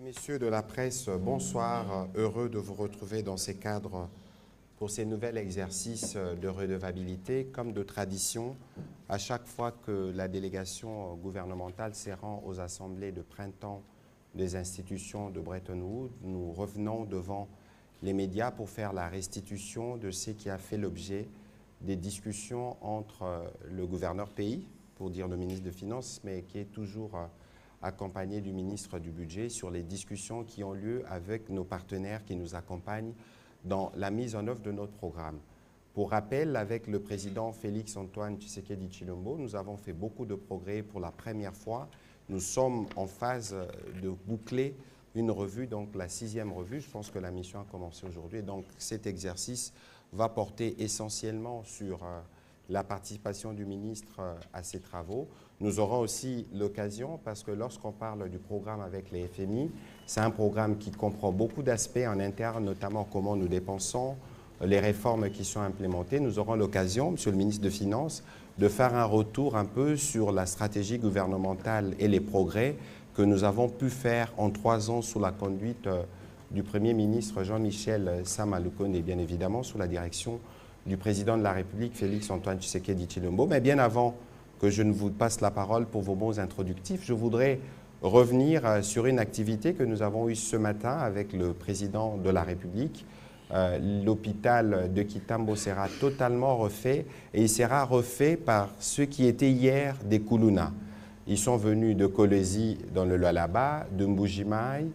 Messieurs de la presse, bonsoir. Heureux de vous retrouver dans ces cadres pour ces nouveaux exercices de redevabilité. Comme de tradition, à chaque fois que la délégation gouvernementale se rend aux assemblées de printemps des institutions de Bretton Woods, nous revenons devant les médias pour faire la restitution de ce qui a fait l'objet des discussions entre le gouverneur pays, pour dire le ministre des Finances, mais qui est toujours accompagné du ministre du Budget sur les discussions qui ont lieu avec nos partenaires qui nous accompagnent dans la mise en œuvre de notre programme. Pour rappel, avec le président Félix-Antoine Tshisekedi Tshilombo, nous avons fait beaucoup de progrès pour la première fois. Nous sommes en phase de boucler une revue, donc la 6e revue. Je pense que la mission a commencé aujourd'hui. Donc cet exercice va porter essentiellement sur la participation du ministre à ces travaux. Nous aurons aussi l'occasion, parce que lorsqu'on parle du programme avec les FMI, c'est un programme qui comprend beaucoup d'aspects en interne, notamment comment nous dépensons, les réformes qui sont implémentées. Nous aurons l'occasion, Monsieur le ministre des Finances, de faire un retour un peu sur la stratégie gouvernementale et les progrès que nous avons pu faire en 3 ans sous la conduite du Premier ministre Jean-Michel Sama Lukonde et bien évidemment sous la direction du président de la République, Félix-Antoine Tshisekedi Tshilombo. Mais bien avant que je ne vous passe la parole pour vos mots introductifs, je voudrais revenir sur une activité que nous avons eue ce matin avec le président de la République. L'hôpital de Kitambo sera totalement refait et il sera refait par ceux qui étaient hier des Kuluna. Ils sont venus de Kolwezi dans le Lualaba, de Mbujimaï,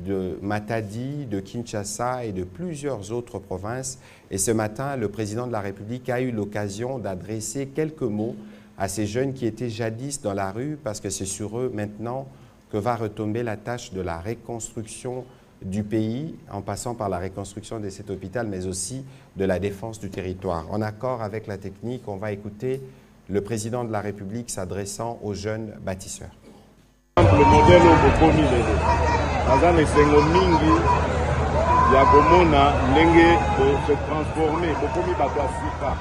de Matadi, de Kinshasa et de plusieurs autres provinces. Et ce matin, le président de la République a eu l'occasion d'adresser quelques mots à ces jeunes qui étaient jadis dans la rue, parce que c'est sur eux maintenant que va retomber la tâche de la reconstruction du pays, en passant par la reconstruction de cet hôpital, mais aussi de la défense du territoire. En accord avec la technique, on va écouter le président de la République s'adressant aux jeunes bâtisseurs. Le modèle bokomi lelo aza na esengo mingi ya komona ndenge se transformer bokomi bato ya sika,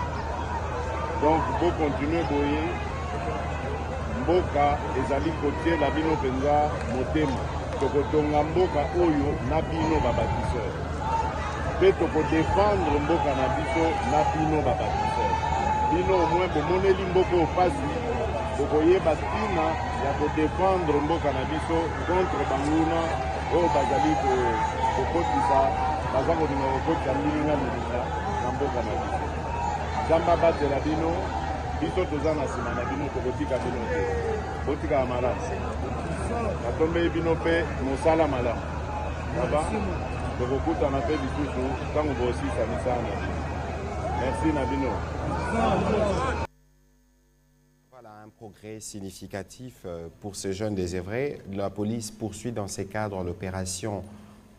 donc bokontinue boye mboka ezali kotiela bino mpenza motema tokotonga mboka oyo na bino babâtisseur mpe tokodefendre mboka na biso na bino babâtisseur. Bino au moins bomoneli mboka oyo pasi bokoyeba ntina ya kodefendre mboka na biso contre banguna oyo bazali kokotisa baza kolinga kokotisa milinga na mboka na biso. Nzambe abatela bino, biso toza na nsima na bino, tokotika bino te, botikaka malamu. Natombeli bino mpe mosala malamu aba tokokutana mpe lisusu ntango boosisa misala na bino. Merci na bino. Voilà un progrès significatif pour ces jeunes désœuvrés. La police poursuit dans ces cadres l'opération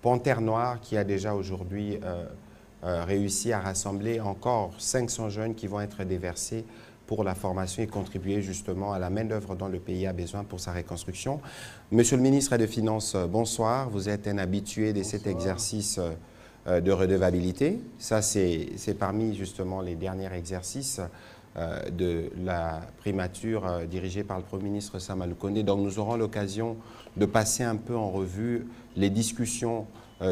Panthère Noire qui a déjà aujourd'hui réussi à rassembler encore 500 jeunes qui vont être déversés pour la formation et contribuer justement à la main-d'œuvre dont le pays a besoin pour sa reconstruction. Monsieur le ministre des Finances, bonsoir. Vous êtes un habitué de cet exercice de redevabilité. Ça, c'est parmi justement les derniers exercices de la primature dirigée par le Premier ministre Sama Lukonde. Donc nous aurons l'occasion de passer un peu en revue les discussions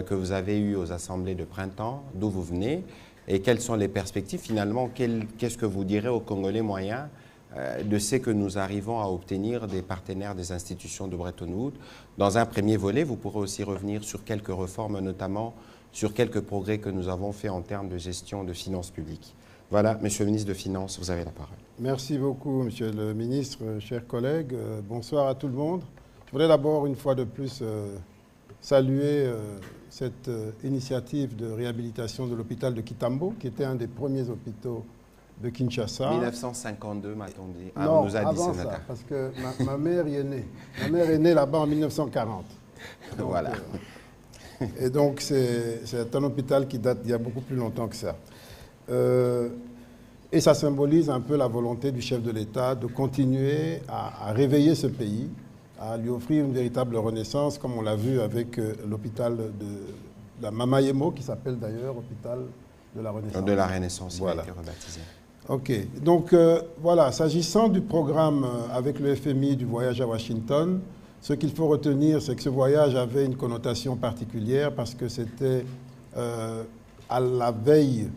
que vous avez eues aux assemblées de printemps, d'où vous venez, et quelles sont les perspectives. Finalement, qu'est-ce que vous direz aux Congolais moyens de ce que nous arrivons à obtenir des partenaires des institutions de Bretton Woods. Dans un premier volet, vous pourrez aussi revenir sur quelques réformes, notamment sur quelques progrès que nous avons faits en termes de gestion de finances publiques. Voilà, Monsieur le ministre des Finances, vous avez la parole. Merci beaucoup, Monsieur le ministre, chers collègues. Bonsoir à tout le monde. Je voudrais d'abord, une fois de plus, saluer cette initiative de réhabilitation de l'hôpital de Kitambo, qui était un des premiers hôpitaux de Kinshasa. 1952, m'a-t-on dit. Ah, non, on nous a dit avant ce matin. ça, parce que ma mère y est née. Ma mère est née là-bas en 1940. Donc, voilà. Et donc, c'est un hôpital qui date d'il y a beaucoup plus longtemps que ça. Et ça symbolise un peu la volonté du chef de l'État de continuer à réveiller ce pays, à lui offrir une véritable renaissance, comme on l'a vu avec l'hôpital de la Mamayemo, qui s'appelle d'ailleurs hôpital de la Renaissance. De la Renaissance, voilà. Il a été rebaptisé. OK. Donc, voilà, s'agissant du programme avec le FMI du voyage à Washington, Ce qu'il faut retenir, c'est que ce voyage avait une connotation particulière parce que c'était à la veille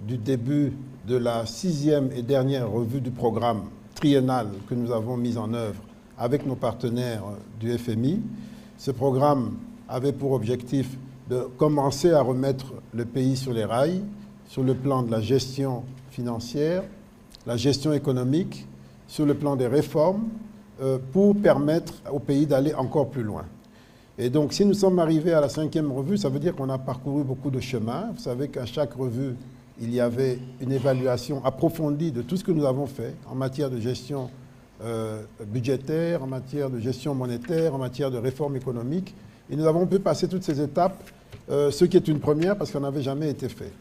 du début de la 6e et dernière revue du programme triennal que nous avons mis en œuvre avec nos partenaires du FMI. Ce programme avait pour objectif de commencer à remettre le pays sur les rails, sur le plan de la gestion financière, la gestion économique, sur le plan des réformes, pour permettre au pays d'aller encore plus loin. Et donc, si nous sommes arrivés à la 5e revue, ça veut dire qu'on a parcouru beaucoup de chemin. Vous savez qu'à chaque revue, il y avait une évaluation approfondie de tout ce que nous avons fait en matière de gestion budgétaire, en matière de gestion monétaire, en matière de réforme économique. Et nous avons pu passer toutes ces étapes, ce qui est une première parce qu'on n'avait jamais été fait.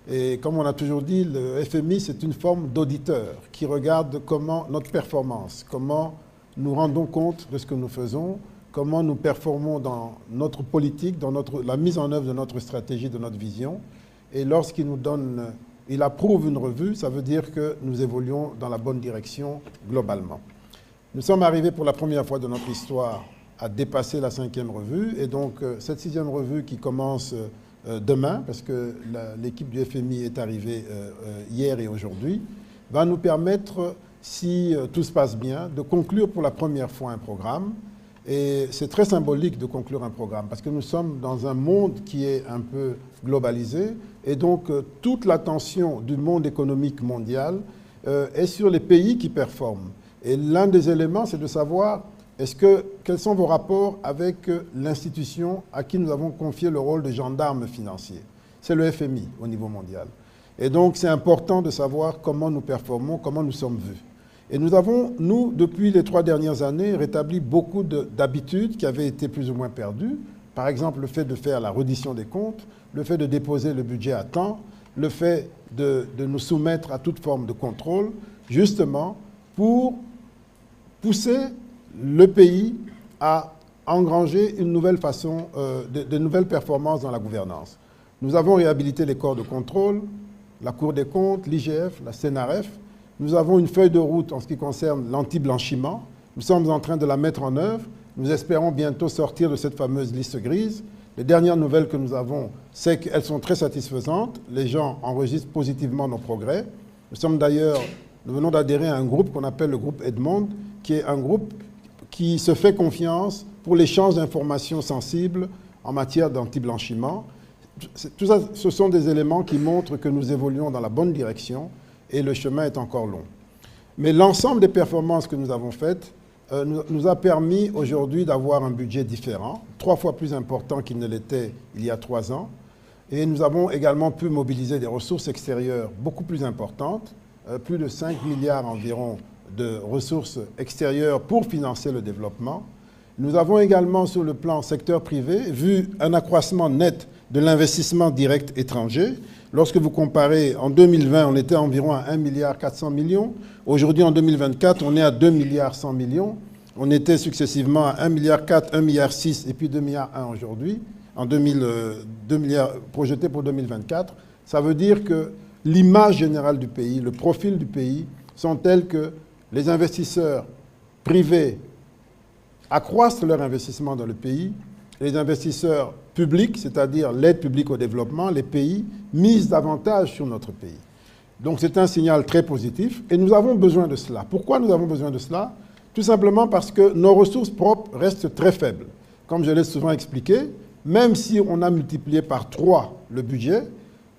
Et comme on a toujours dit, le FMI, c'est une forme d'auditeur qui regarde comment notre performance, comment nous rendons compte de ce que nous faisons, comment nous performons dans notre politique, dans la mise en œuvre de notre stratégie, de notre vision. Et lorsqu'il nous donne, il approuve une revue, ça veut dire que nous évoluons dans la bonne direction globalement. Nous sommes arrivés pour la première fois de notre histoire à dépasser la 5e revue. Et donc, cette 6e revue qui commence demain, parce que l'équipe du FMI est arrivée hier et aujourd'hui, va nous permettre, si tout se passe bien, de conclure pour la première fois un programme. Et c'est très symbolique de conclure un programme, parce que nous sommes dans un monde qui est un peu globalisé, et donc toute l'attention du monde économique mondial est sur les pays qui performent. Et l'un des éléments, c'est de savoir quels sont vos rapports avec l'institution à qui nous avons confié le rôle de gendarme financier. C'est le FMI au niveau mondial. Et donc, c'est important de savoir comment nous performons, comment nous sommes vus. Et nous avons, depuis les 3 dernières années, rétabli beaucoup d'habitudes qui avaient été plus ou moins perdues. Par exemple, le fait de faire la reddition des comptes, le fait de déposer le budget à temps, le fait de nous soumettre à toute forme de contrôle, justement pour pousser le pays à engranger une nouvelle façon, de nouvelles performances dans la gouvernance. Nous avons réhabilité les corps de contrôle, la Cour des comptes, l'IGF, la CNRF. Nous avons une feuille de route en ce qui concerne l'anti-blanchiment. Nous sommes en train de la mettre en œuvre. Nous espérons bientôt sortir de cette fameuse liste grise. Les dernières nouvelles que nous avons, c'est qu'elles sont très satisfaisantes. Les gens enregistrent positivement nos progrès. Nous venons d'adhérer à un groupe qu'on appelle le groupe Edmond, qui est un groupe qui se fait confiance pour l'échange d'informations sensibles en matière d'anti-blanchiment. Tout ça, ce sont des éléments qui montrent que nous évoluons dans la bonne direction et le chemin est encore long. Mais l'ensemble des performances que nous avons faites nous a permis aujourd'hui d'avoir un budget différent, 3 fois plus important qu'il ne l'était il y a 3 ans. Et nous avons également pu mobiliser des ressources extérieures beaucoup plus importantes, plus de 5 milliards environ de ressources extérieures pour financer le développement. Nous avons également, sur le plan secteur privé, vu un accroissement net de l'investissement direct étranger. Lorsque vous comparez, en 2020, on était environ à 1,4 milliard. Aujourd'hui, en 2024, on est à 2,1 milliards. On était successivement à 1,4 milliard, 1,6 milliard et puis 2,1 milliards aujourd'hui, en 2 milliards projetés pour 2024. Ça veut dire que l'image générale du pays, le profil du pays, sont tels que les investisseurs privés accroissent leur investissement dans le pays, les investisseurs publics, c'est-à-dire l'aide publique au développement, les pays, misent davantage sur notre pays. Donc c'est un signal très positif et nous avons besoin de cela. Pourquoi nous avons besoin de cela? Tout simplement parce que nos ressources propres restent très faibles. Comme je l'ai souvent expliqué, même si on a multiplié par 3 le budget,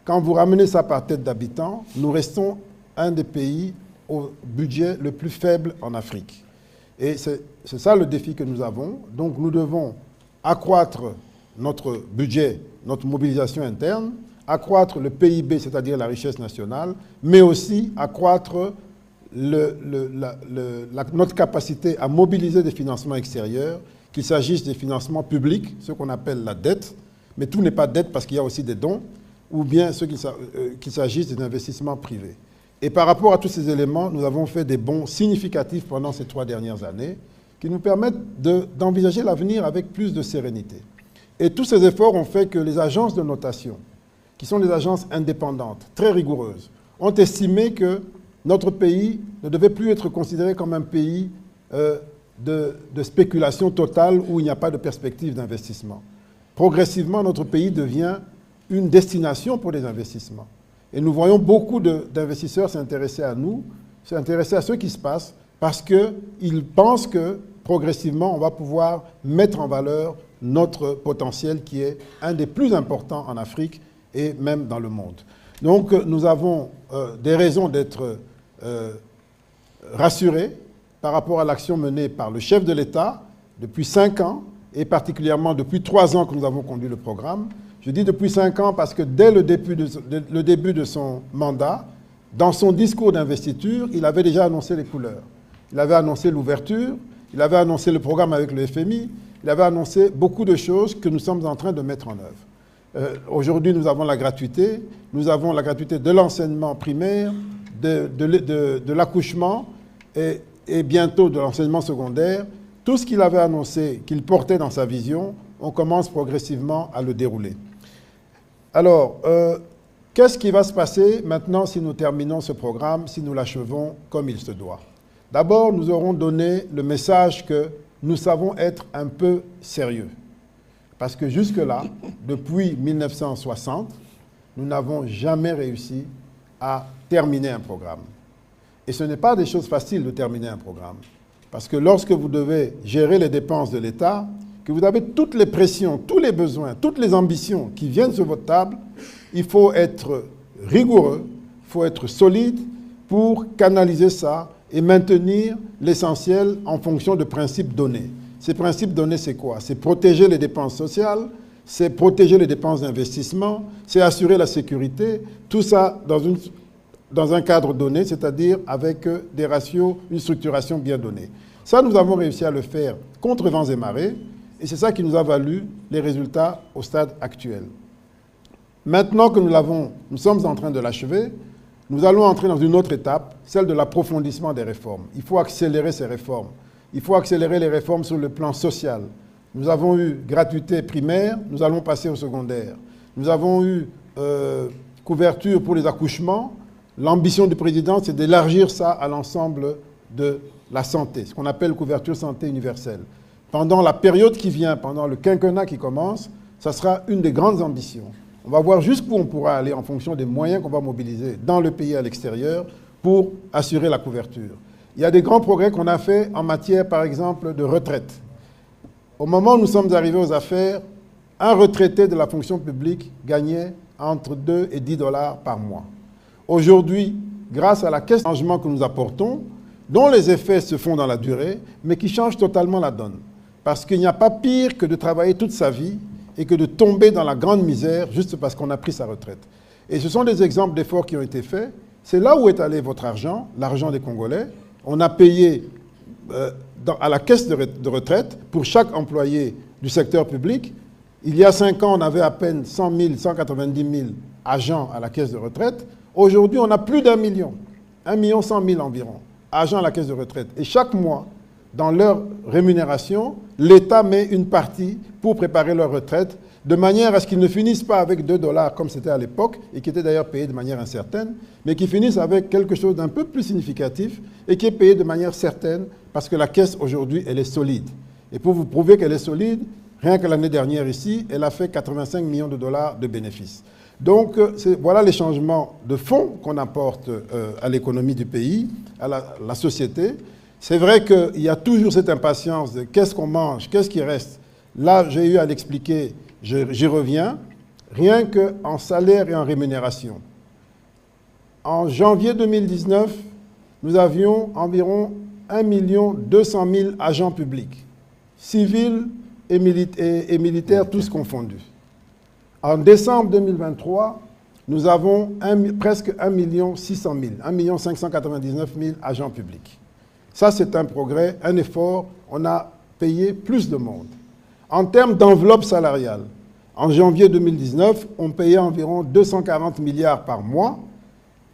quand vous ramenez ça par tête d'habitant, nous restons un des pays au budget le plus faible en Afrique. Et c'est ça le défi que nous avons. Donc nous devons accroître notre budget, notre mobilisation interne, accroître le PIB, c'est-à-dire la richesse nationale, mais aussi accroître notre capacité à mobiliser des financements extérieurs, qu'il s'agisse des financements publics, ce qu'on appelle la dette, mais tout n'est pas dette parce qu'il y a aussi des dons, ou bien qu'il s'agisse des investissements privés. Et par rapport à tous ces éléments, nous avons fait des bons significatifs pendant ces 3 dernières années qui nous permettent d'envisager l'avenir avec plus de sérénité. Et tous ces efforts ont fait que les agences de notation, qui sont des agences indépendantes, très rigoureuses, ont estimé que notre pays ne devait plus être considéré comme un pays de spéculation totale où il n'y a pas de perspective d'investissement. Progressivement, notre pays devient une destination pour les investissements. Et nous voyons beaucoup d'investisseurs s'intéresser à nous, s'intéresser à ce qui se passe, parce qu'ils pensent que progressivement, on va pouvoir mettre en valeur notre potentiel qui est un des plus importants en Afrique et même dans le monde. Donc, nous avons des raisons d'être rassurés par rapport à l'action menée par le chef de l'État depuis 5 ans, et particulièrement depuis 3 ans que nous avons conduit le programme. Je dis depuis 5 ans parce que dès le début de son mandat, dans son discours d'investiture, il avait déjà annoncé les couleurs. Il avait annoncé l'ouverture, il avait annoncé le programme avec le FMI, il avait annoncé beaucoup de choses que nous sommes en train de mettre en œuvre. Aujourd'hui, nous avons la gratuité de l'enseignement primaire, de l'accouchement et bientôt de l'enseignement secondaire. Tout ce qu'il avait annoncé, qu'il portait dans sa vision, on commence progressivement à le dérouler. Alors, qu'est-ce qui va se passer maintenant si nous terminons ce programme, si nous l'achevons comme il se doit? D'abord, nous aurons donné le message que nous savons être un peu sérieux. Parce que jusque-là, depuis 1960, nous n'avons jamais réussi à terminer un programme. Et ce n'est pas des choses faciles de terminer un programme. Parce que lorsque vous devez gérer les dépenses de l'État, que vous avez toutes les pressions, tous les besoins, toutes les ambitions qui viennent sur votre table, il faut être rigoureux, il faut être solide pour canaliser ça et maintenir l'essentiel en fonction de principes donnés. Ces principes donnés, c'est quoi? C'est protéger les dépenses sociales, c'est protéger les dépenses d'investissement, c'est assurer la sécurité, tout ça dans un cadre donné, c'est-à-dire avec des ratios, une structuration bien donnée. Ça, nous avons réussi à le faire contre vents et marées, et c'est ça qui nous a valu les résultats au stade actuel. Maintenant que nous sommes en train de l'achever, nous allons entrer dans une autre étape, celle de l'approfondissement des réformes. Il faut accélérer ces réformes. Il faut accélérer les réformes sur le plan social. Nous avons eu gratuité primaire, nous allons passer au secondaire. Nous avons eu couverture pour les accouchements. L'ambition du président, c'est d'élargir ça à l'ensemble de la santé, ce qu'on appelle couverture santé universelle. Pendant la période qui vient, pendant le quinquennat qui commence, ça sera une des grandes ambitions. On va voir jusqu'où on pourra aller en fonction des moyens qu'on va mobiliser dans le pays et à l'extérieur pour assurer la couverture. Il y a des grands progrès qu'on a faits en matière, par exemple, de retraite. Au moment où nous sommes arrivés aux affaires, un retraité de la fonction publique gagnait entre 2 et 10 $ par mois. Aujourd'hui, grâce à la caisse de changement que nous apportons, dont les effets se font dans la durée, mais qui changent totalement la donne. Parce qu'il n'y a pas pire que de travailler toute sa vie et que de tomber dans la grande misère juste parce qu'on a pris sa retraite. Et ce sont des exemples d'efforts qui ont été faits. C'est là où est allé votre argent, l'argent des Congolais. On a payé à la caisse de retraite pour chaque employé du secteur public. Il y a 5 ans, on avait à peine 100 000, 190 000 agents à la caisse de retraite. Aujourd'hui, on a plus d'1 million, 1 100 000 environ, agents à la caisse de retraite. Et chaque mois, dans leur rémunération, l'État met une partie pour préparer leur retraite, de manière à ce qu'ils ne finissent pas avec 2 $ comme c'était à l'époque, et qui était d'ailleurs payé de manière incertaine, mais qu'ils finissent avec quelque chose d'un peu plus significatif et qui est payé de manière certaine, parce que la caisse aujourd'hui, elle est solide. Et pour vous prouver qu'elle est solide, rien que l'année dernière ici, elle a fait 85 millions de $ de bénéfices. Donc, voilà les changements de fond qu'on apporte à l'économie du pays, à la société. C'est vrai qu'il y a toujours cette impatience de qu'est-ce qu'on mange, qu'est-ce qui reste. Là, j'ai eu à l'expliquer, j'y reviens, rien qu'en salaire et en rémunération. En janvier 2019, nous avions environ 1 200 000 agents publics, civils et militaires, tous confondus. En décembre 2023, nous avons presque 1 600 000, 1 599 000 agents publics. Ça, c'est un progrès, un effort. On a payé plus de monde. En termes d'enveloppe salariale, en janvier 2019, on payait environ 240 milliards par mois.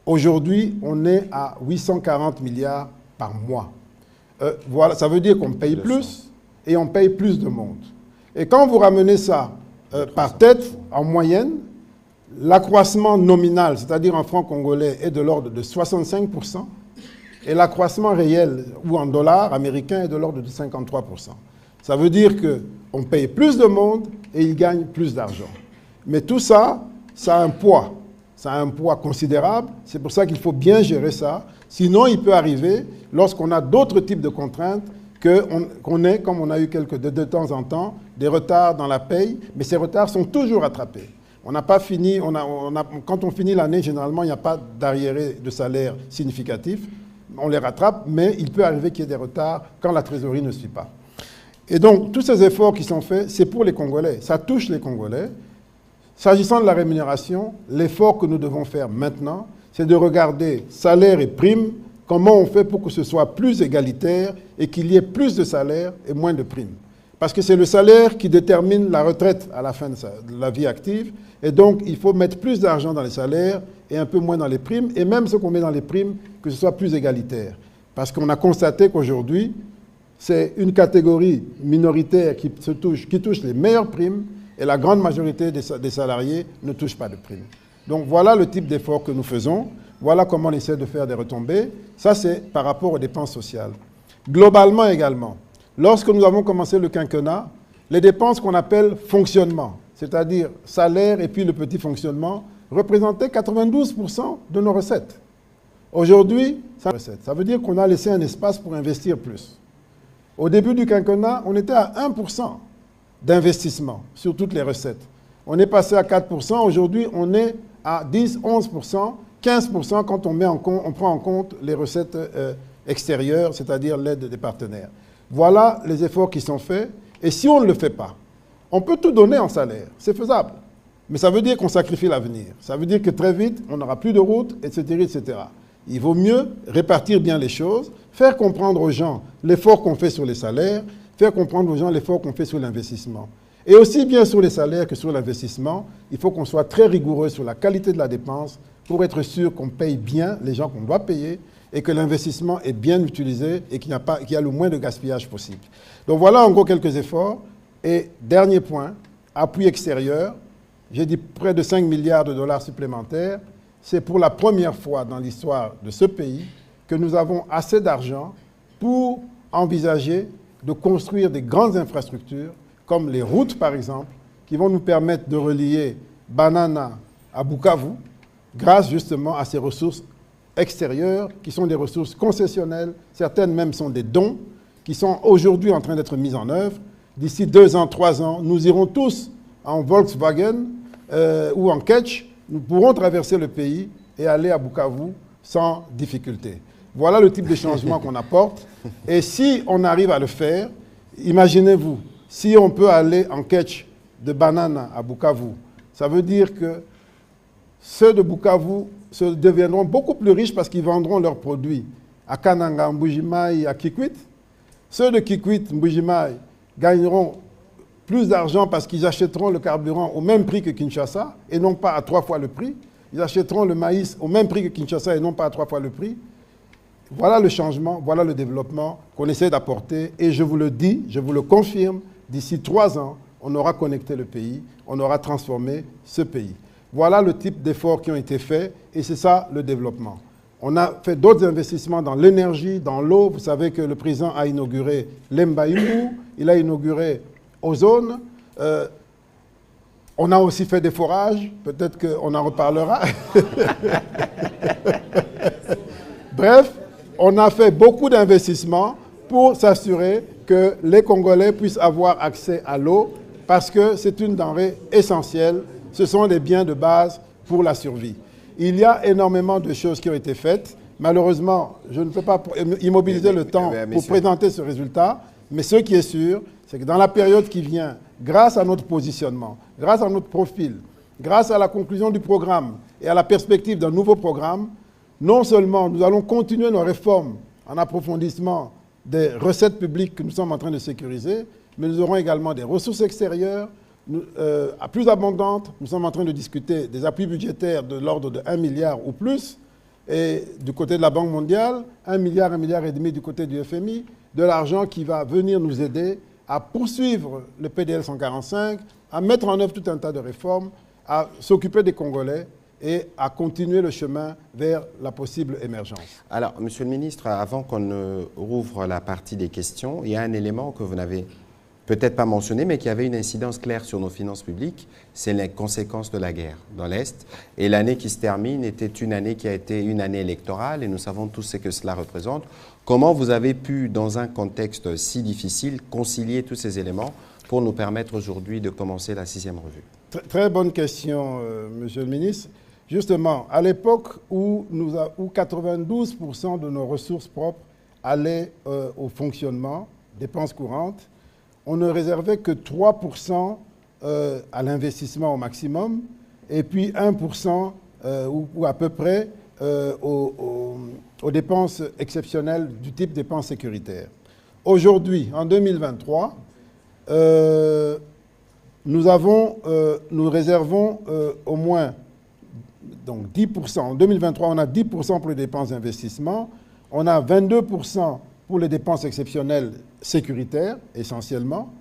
Aujourd'hui, on est à 840 milliards par mois. Voilà, ça veut dire qu'on paye plus et on paye plus de monde. Et quand vous ramenez ça par tête, en moyenne, l'accroissement nominal, c'est-à-dire en francs congolais, est de l'ordre de 65%. Et l'accroissement réel, ou en dollars américains, est de l'ordre de 53%. Ça veut dire qu'on paye plus de monde et ils gagnent plus d'argent. Mais tout ça, ça a un poids. Ça a un poids considérable. C'est pour ça qu'il faut bien gérer ça. Sinon, il peut arriver, lorsqu'on a d'autres types de contraintes, qu'on ait, comme on a eu de temps en temps, des retards dans la paye. Mais ces retards sont toujours rattrapés. On n'a pas fini, quand on finit l'année, généralement, il n'y a pas d'arriéré de salaire significatif. On les rattrape, mais il peut arriver qu'il y ait des retards quand la trésorerie ne suit pas. Et donc, tous ces efforts qui sont faits, c'est pour les Congolais. Ça touche les Congolais. S'agissant de la rémunération, l'effort que nous devons faire maintenant, c'est de regarder salaire et primes, comment on fait pour que ce soit plus égalitaire et qu'il y ait plus de salaire et moins de primes. Parce que c'est le salaire qui détermine la retraite à la fin de la vie active. Et donc, il faut mettre plus d'argent dans les salaires et un peu moins dans les primes. Et même ce qu'on met dans les primes, que ce soit plus égalitaire. Parce qu'on a constaté qu'aujourd'hui, c'est une catégorie minoritaire qui touche les meilleures primes et la grande majorité des salariés ne touchent pas de primes. Donc voilà le type d'effort que nous faisons. Voilà comment on essaie de faire des retombées. Ça, c'est par rapport aux dépenses sociales. Globalement également, lorsque nous avons commencé le quinquennat, les dépenses qu'on appelle fonctionnement, c'est-à-dire salaire et puis le petit fonctionnement, représentaient 92% de nos recettes. Aujourd'hui, ça veut dire qu'on a laissé un espace pour investir plus. Au début du quinquennat, on était à 1% d'investissement sur toutes les recettes. On est passé à 4%, aujourd'hui on est à 10, 11%, 15% quand on prend en compte les recettes extérieures, c'est-à-dire l'aide des partenaires. Voilà les efforts qui sont faits. Et si on ne le fait pas, on peut tout donner en salaire, c'est faisable. Mais ça veut dire qu'on sacrifie l'avenir. Ça veut dire que très vite, on n'aura plus de route, etc., etc. Il vaut mieux répartir bien les choses, faire comprendre aux gens l'effort qu'on fait sur les salaires, faire comprendre aux gens l'effort qu'on fait sur l'investissement. Et aussi bien sur les salaires que sur l'investissement, il faut qu'on soit très rigoureux sur la qualité de la dépense pour être sûr qu'on paye bien les gens qu'on doit payer et que l'investissement est bien utilisé et qu'il y a le moins de gaspillage possible. Donc voilà en gros quelques efforts. Et dernier point, appui extérieur. J'ai dit près de 5 milliards de dollars supplémentaires. C'est pour la première fois dans l'histoire de ce pays que nous avons assez d'argent pour envisager de construire des grandes infrastructures, comme les routes par exemple, qui vont nous permettre de relier Banana à Bukavu, grâce justement à ces ressources extérieures, qui sont des ressources concessionnelles, certaines même sont des dons, qui sont aujourd'hui en train d'être mises en œuvre. D'ici 2 ans, 3 ans, nous irons tous en Volkswagen ou en Ketch, nous pourrons traverser le pays et aller à Bukavu sans difficulté. Voilà le type de changement qu'on apporte. Et si on arrive à le faire, imaginez-vous, si on peut aller en Ketch de Banana à Bukavu, ça veut dire que ceux de Bukavu deviendront beaucoup plus riches parce qu'ils vendront leurs produits à Kananga, Mbujimaï, à Kikwit. Ceux de Kikwit, Mbujimaï, gagneront plus d'argent parce qu'ils achèteront le carburant au même prix que Kinshasa et non pas à 3 fois le prix. Ils achèteront le maïs au même prix que Kinshasa et non pas à 3 fois le prix. Voilà le changement, voilà le développement qu'on essaie d'apporter. Et je vous le dis, je vous le confirme, d'ici 3 ans, on aura connecté le pays, on aura transformé ce pays. Voilà le type d'efforts qui ont été faits et c'est ça le développement. On a fait d'autres investissements dans l'énergie, dans l'eau. Vous savez que le président a inauguré l'Embaïmou, il a inauguré Ozone. On a aussi fait des forages, peut-être qu'on en reparlera. Bref, on a fait beaucoup d'investissements pour s'assurer que les Congolais puissent avoir accès à l'eau parce que c'est une denrée essentielle. Ce sont des biens de base pour la survie. Il y a énormément de choses qui ont été faites. Malheureusement, je ne peux pas immobiliser le temps pour présenter ce résultat, mais ce qui est sûr, c'est que dans la période qui vient, grâce à notre positionnement, grâce à notre profil, grâce à la conclusion du programme et à la perspective d'un nouveau programme, non seulement nous allons continuer nos réformes en approfondissement des recettes publiques que nous sommes en train de sécuriser, mais nous aurons également des ressources extérieures plus abondantes. Nous sommes en train de discuter des appuis budgétaires de l'ordre de 1 milliard ou plus, et du côté de la Banque mondiale, 1 milliard, 1,5 milliard du côté du FMI, de l'argent qui va venir nous aider à poursuivre le PDL 145, à mettre en œuvre tout un tas de réformes, à s'occuper des Congolais et à continuer le chemin vers la possible émergence. Alors, Monsieur le ministre, avant qu'on rouvre la partie des questions, il y a un élément que vous n'avez peut-être pas mentionné, mais qui avait une incidence claire sur nos finances publiques, c'est les conséquences de la guerre dans l'Est. Et l'année qui se termine était une année qui a été une année électorale, et nous savons tous ce que cela représente. Comment vous avez pu, dans un contexte si difficile, concilier tous ces éléments pour nous permettre aujourd'hui de commencer la 6e revue? Très bonne question, Monsieur le ministre. Justement, à l'époque où 92% de nos ressources propres allaient au fonctionnement, dépenses courantes, on ne réservait que 3% à l'investissement au maximum, et puis 1% ou à peu près aux dépenses exceptionnelles du type dépenses sécuritaires. Aujourd'hui, en 2023, nous réservons au moins donc 10%. En 2023, on a 10% pour les dépenses d'investissement, on a 22% pour les dépenses exceptionnelles sécuritaires, essentiellement.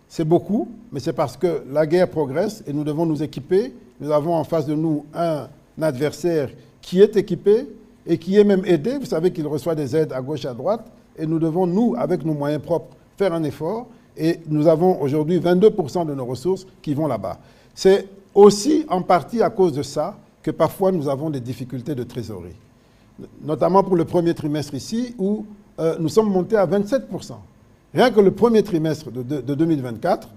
C'est beaucoup, mais c'est parce que la guerre progresse et nous devons nous équiper. Nous avons en face de nous un adversaire qui est équipé et qui est même aidé. Vous savez qu'il reçoit des aides à gauche et à droite. Et nous devons, nous, avec nos moyens propres, faire un effort. Et nous avons aujourd'hui 22% de nos ressources qui vont là-bas. C'est aussi en partie à cause de ça que parfois nous avons des difficultés de trésorerie. Notamment pour le premier trimestre ici, où nous sommes montés à 27%. Rien que le premier trimestre de 2024,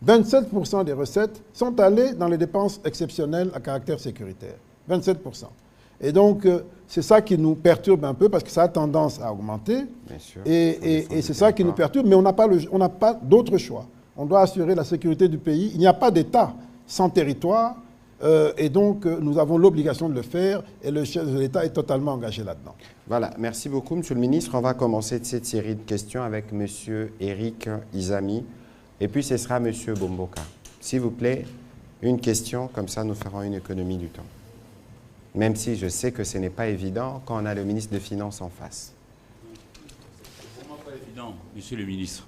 27% des recettes sont allées dans les dépenses exceptionnelles à caractère sécuritaire. 27%. Et donc, c'est ça qui nous perturbe un peu parce que ça a tendance à augmenter. Bien sûr. Et c'est ça qui nous perturbe, mais on n'a pas d'autre choix. On doit assurer la sécurité du pays. Il n'y a pas d'État sans territoire. Et donc, nous avons l'obligation de le faire et le chef de l'État est totalement engagé là-dedans. Voilà, merci beaucoup, Monsieur le ministre. On va commencer cette série de questions avec Monsieur Eric Izami et puis ce sera Monsieur Bomboka. S'il vous plaît, une question, comme ça nous ferons une économie du temps. Même si je sais que ce n'est pas évident quand on a le ministre des Finances en face. C'est vraiment pas évident, Monsieur le ministre.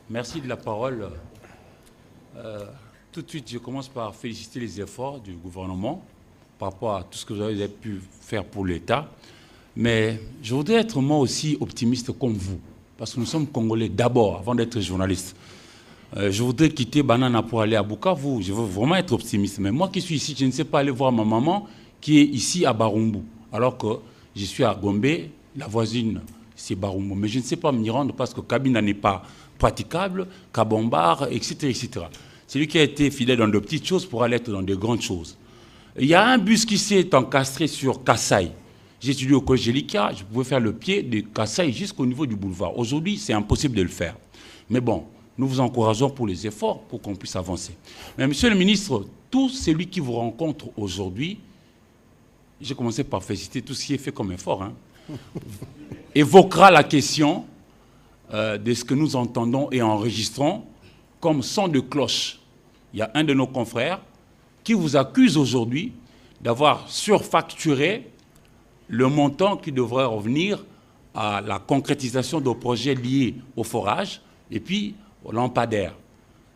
Merci de la parole. Tout de suite, je commence par féliciter les efforts du gouvernement par rapport à tout ce que vous avez pu faire pour l'État. Mais je voudrais être moi aussi optimiste comme vous, parce que nous sommes Congolais d'abord, avant d'être journalistes. Je voudrais quitter Banana pour aller à Bukavu. Je veux vraiment être optimiste. Mais moi qui suis ici, je ne sais pas aller voir ma maman qui est ici à Barumbu, alors que je suis à Gombe, la voisine, c'est Barumbu. Mais je ne sais pas m'y rendre parce que Kabina n'est pas praticable, Kabombar, etc., etc. C'est lui qui a été fidèle dans de petites choses pour aller être dans de grandes choses. Il y a un bus qui s'est encastré sur Kassai. J'ai étudié au collège Jelika, je pouvais faire le pied de Kassai jusqu'au niveau du boulevard. Aujourd'hui, c'est impossible de le faire. Mais bon, nous vous encourageons pour les efforts pour qu'on puisse avancer. Mais monsieur le ministre, tout celui qui vous rencontre aujourd'hui, j'ai commencé par féliciter tout ce qui est fait comme effort, évoquera la question de ce que nous entendons et enregistrons comme son de cloche. Il y a un de nos confrères qui vous accuse aujourd'hui d'avoir surfacturé le montant qui devrait revenir à la concrétisation de projets liés au forage et puis au lampadaire.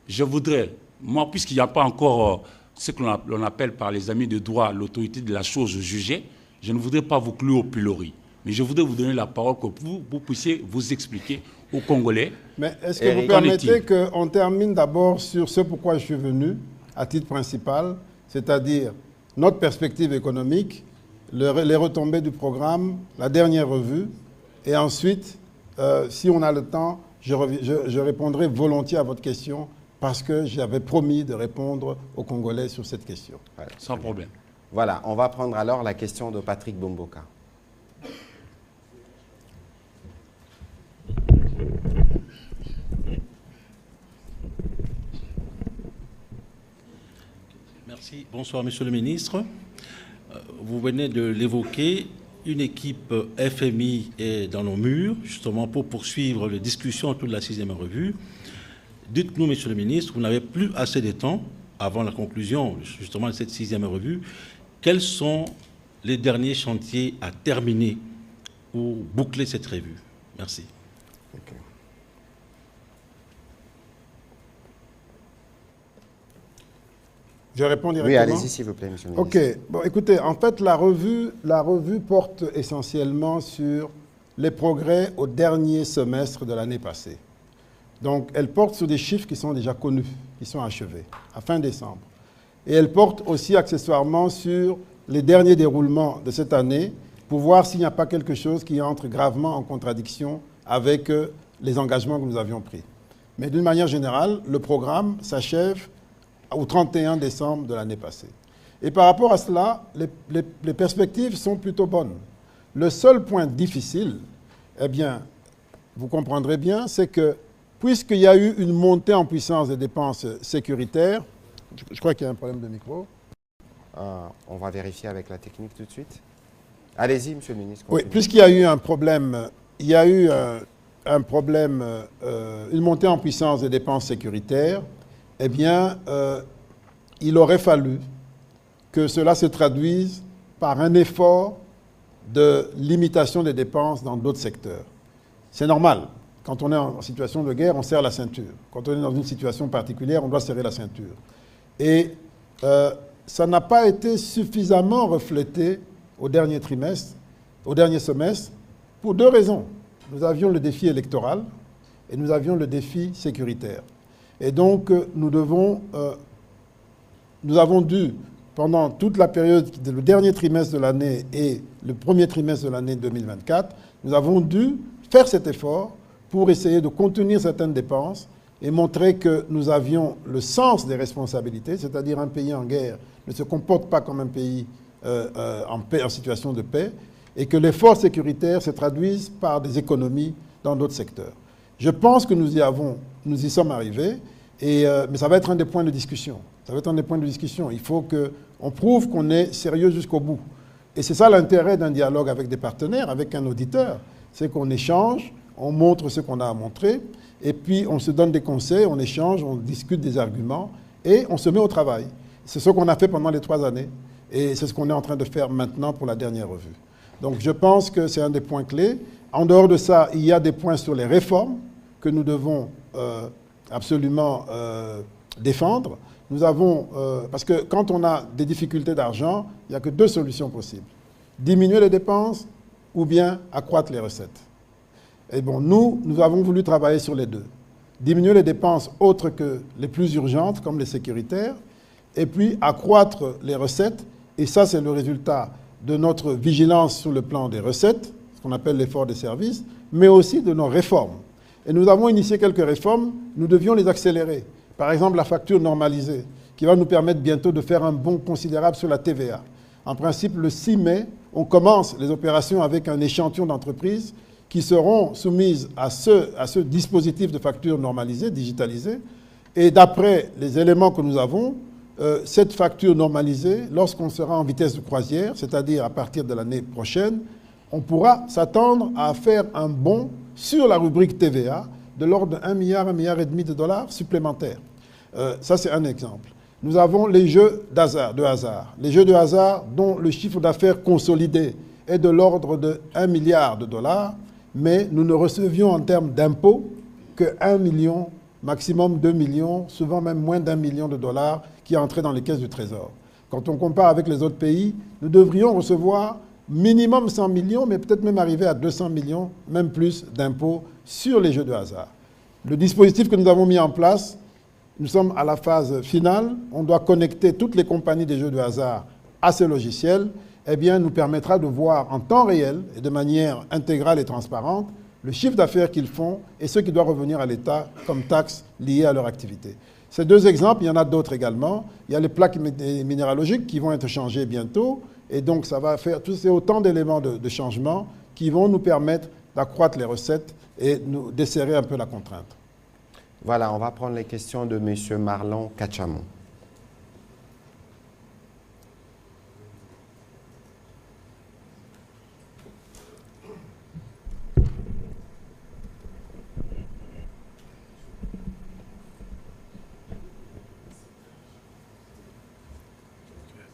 Je voudrais, moi, puisqu'il n'y a pas encore ce que l'on appelle par les amis de droit l'autorité de la chose jugée, je ne voudrais pas vous clouer au pilori. Mais je voudrais vous donner la parole que vous puissiez vous expliquer aux Congolais. Mais est-ce que vous permettez qu'on termine d'abord sur ce pourquoi je suis venu, à titre principal, c'est-à-dire notre perspective économique, les retombées du programme, la dernière revue, et ensuite, si on a le temps, je répondrai volontiers à votre question parce que j'avais promis de répondre aux Congolais sur cette question. Voilà. Sans problème. Voilà, on va prendre alors la question de Patrick Bomboka. Merci. Bonsoir, Monsieur le ministre. Vous venez de l'évoquer, une équipe FMI est dans nos murs, justement pour poursuivre les discussions autour de la 6e revue. Dites-nous, Monsieur le ministre, vous n'avez plus assez de temps avant la conclusion, justement, de cette 6e revue. Quels sont les derniers chantiers à terminer pour boucler cette revue? Merci. Okay. Je réponds directement. Oui, allez-y s'il vous plaît, monsieur le ministre. Ok. Bon, écoutez, en fait, la revue porte essentiellement sur les progrès au dernier semestre de l'année passée. Donc, elle porte sur des chiffres qui sont déjà connus, qui sont achevés, à fin décembre. Et elle porte aussi accessoirement sur les derniers déroulements de cette année pour voir s'il n'y a pas quelque chose qui entre gravement en contradiction avec les engagements que nous avions pris. Mais d'une manière générale, le programme s'achève au 31 décembre de l'année passée. Et par rapport à cela, les perspectives sont plutôt bonnes. Le seul point difficile, eh bien, vous comprendrez bien, c'est que puisqu'il y a eu une montée en puissance des dépenses sécuritaires, je crois qu'il y a un problème de micro. On va vérifier avec la technique tout de suite. Allez-y, monsieur le ministre. Oui, puisqu'il y a eu un problème, il y a eu une montée en puissance des dépenses sécuritaires, eh bien, il aurait fallu que cela se traduise par un effort de limitation des dépenses dans d'autres secteurs. C'est normal. Quand on est en situation de guerre, on serre la ceinture. Quand on est dans une situation particulière, on doit serrer la ceinture. Et ça n'a pas été suffisamment reflété au dernier trimestre, au dernier semestre, pour deux raisons. Nous avions le défi électoral et nous avions le défi sécuritaire. Et donc, nous avons dû, pendant toute la période, le dernier trimestre de l'année et le premier trimestre de l'année 2024, nous avons dû faire cet effort pour essayer de contenir certaines dépenses et montrer que nous avions le sens des responsabilités, c'est-à-dire un pays en guerre ne se comporte pas comme un pays en situation de paix, et que l'effort sécuritaire se traduise par des économies dans d'autres secteurs. Je pense que nous y sommes arrivés, mais ça va être un des points de discussion. Ça va être un des points de discussion. Il faut qu'on prouve qu'on est sérieux jusqu'au bout. Et c'est ça l'intérêt d'un dialogue avec des partenaires, avec un auditeur. C'est qu'on échange, on montre ce qu'on a à montrer, et puis on se donne des conseils, on échange, on discute des arguments, et on se met au travail. C'est ce qu'on a fait pendant les 3 années, et c'est ce qu'on est en train de faire maintenant pour la dernière revue. Donc je pense que c'est un des points clés. En dehors de ça, il y a des points sur les réformes que nous devons absolument défendre. Nous avons, parce que quand on a des difficultés d'argent, il n'y a que 2 solutions possibles. Diminuer les dépenses ou bien accroître les recettes. Et bon, nous avons voulu travailler sur les 2. Diminuer les dépenses autres que les plus urgentes, comme les sécuritaires, et puis accroître les recettes. Et ça, c'est le résultat de notre vigilance sur le plan des recettes, ce qu'on appelle l'effort des services, mais aussi de nos réformes. Et nous avons initié quelques réformes, nous devions les accélérer. Par exemple, la facture normalisée, qui va nous permettre bientôt de faire un bond considérable sur la TVA. En principe, le 6 mai, on commence les opérations avec un échantillon d'entreprises qui seront soumises à ce dispositif de facture normalisée, digitalisée. Et d'après les éléments que nous avons, cette facture normalisée, lorsqu'on sera en vitesse de croisière, c'est-à-dire à partir de l'année prochaine, on pourra s'attendre à faire un bond sur la rubrique TVA de l'ordre de 1 milliard, 1,5 milliard de dollars supplémentaires. Ça, c'est un exemple. Nous avons les jeux de hasard. Les jeux de hasard dont le chiffre d'affaires consolidé est de l'ordre de 1 milliard de dollars, mais nous ne recevions en termes d'impôts que 1 million, maximum 2 millions, souvent même moins d'1 million de dollars qui entraient dans les caisses du Trésor. Quand on compare avec les autres pays, nous devrions recevoir minimum 100 millions, mais peut-être même arriver à 200 millions, même plus d'impôts sur les jeux de hasard. Le dispositif que nous avons mis en place, nous sommes à la phase finale, on doit connecter toutes les compagnies des jeux de hasard à ce logiciel, eh bien, nous permettra de voir en temps réel et de manière intégrale et transparente le chiffre d'affaires qu'ils font et ce qui doit revenir à l'État comme taxes liées à leur activité. Ces 2 exemples, il y en a d'autres également. Il y a les plaques minéralogiques qui vont être changées bientôt. Et donc, ça va faire tous ces autant d'éléments de changement qui vont nous permettre d'accroître les recettes et nous desserrer un peu la contrainte. Voilà, on va prendre les questions de M. Marlon Kachamon.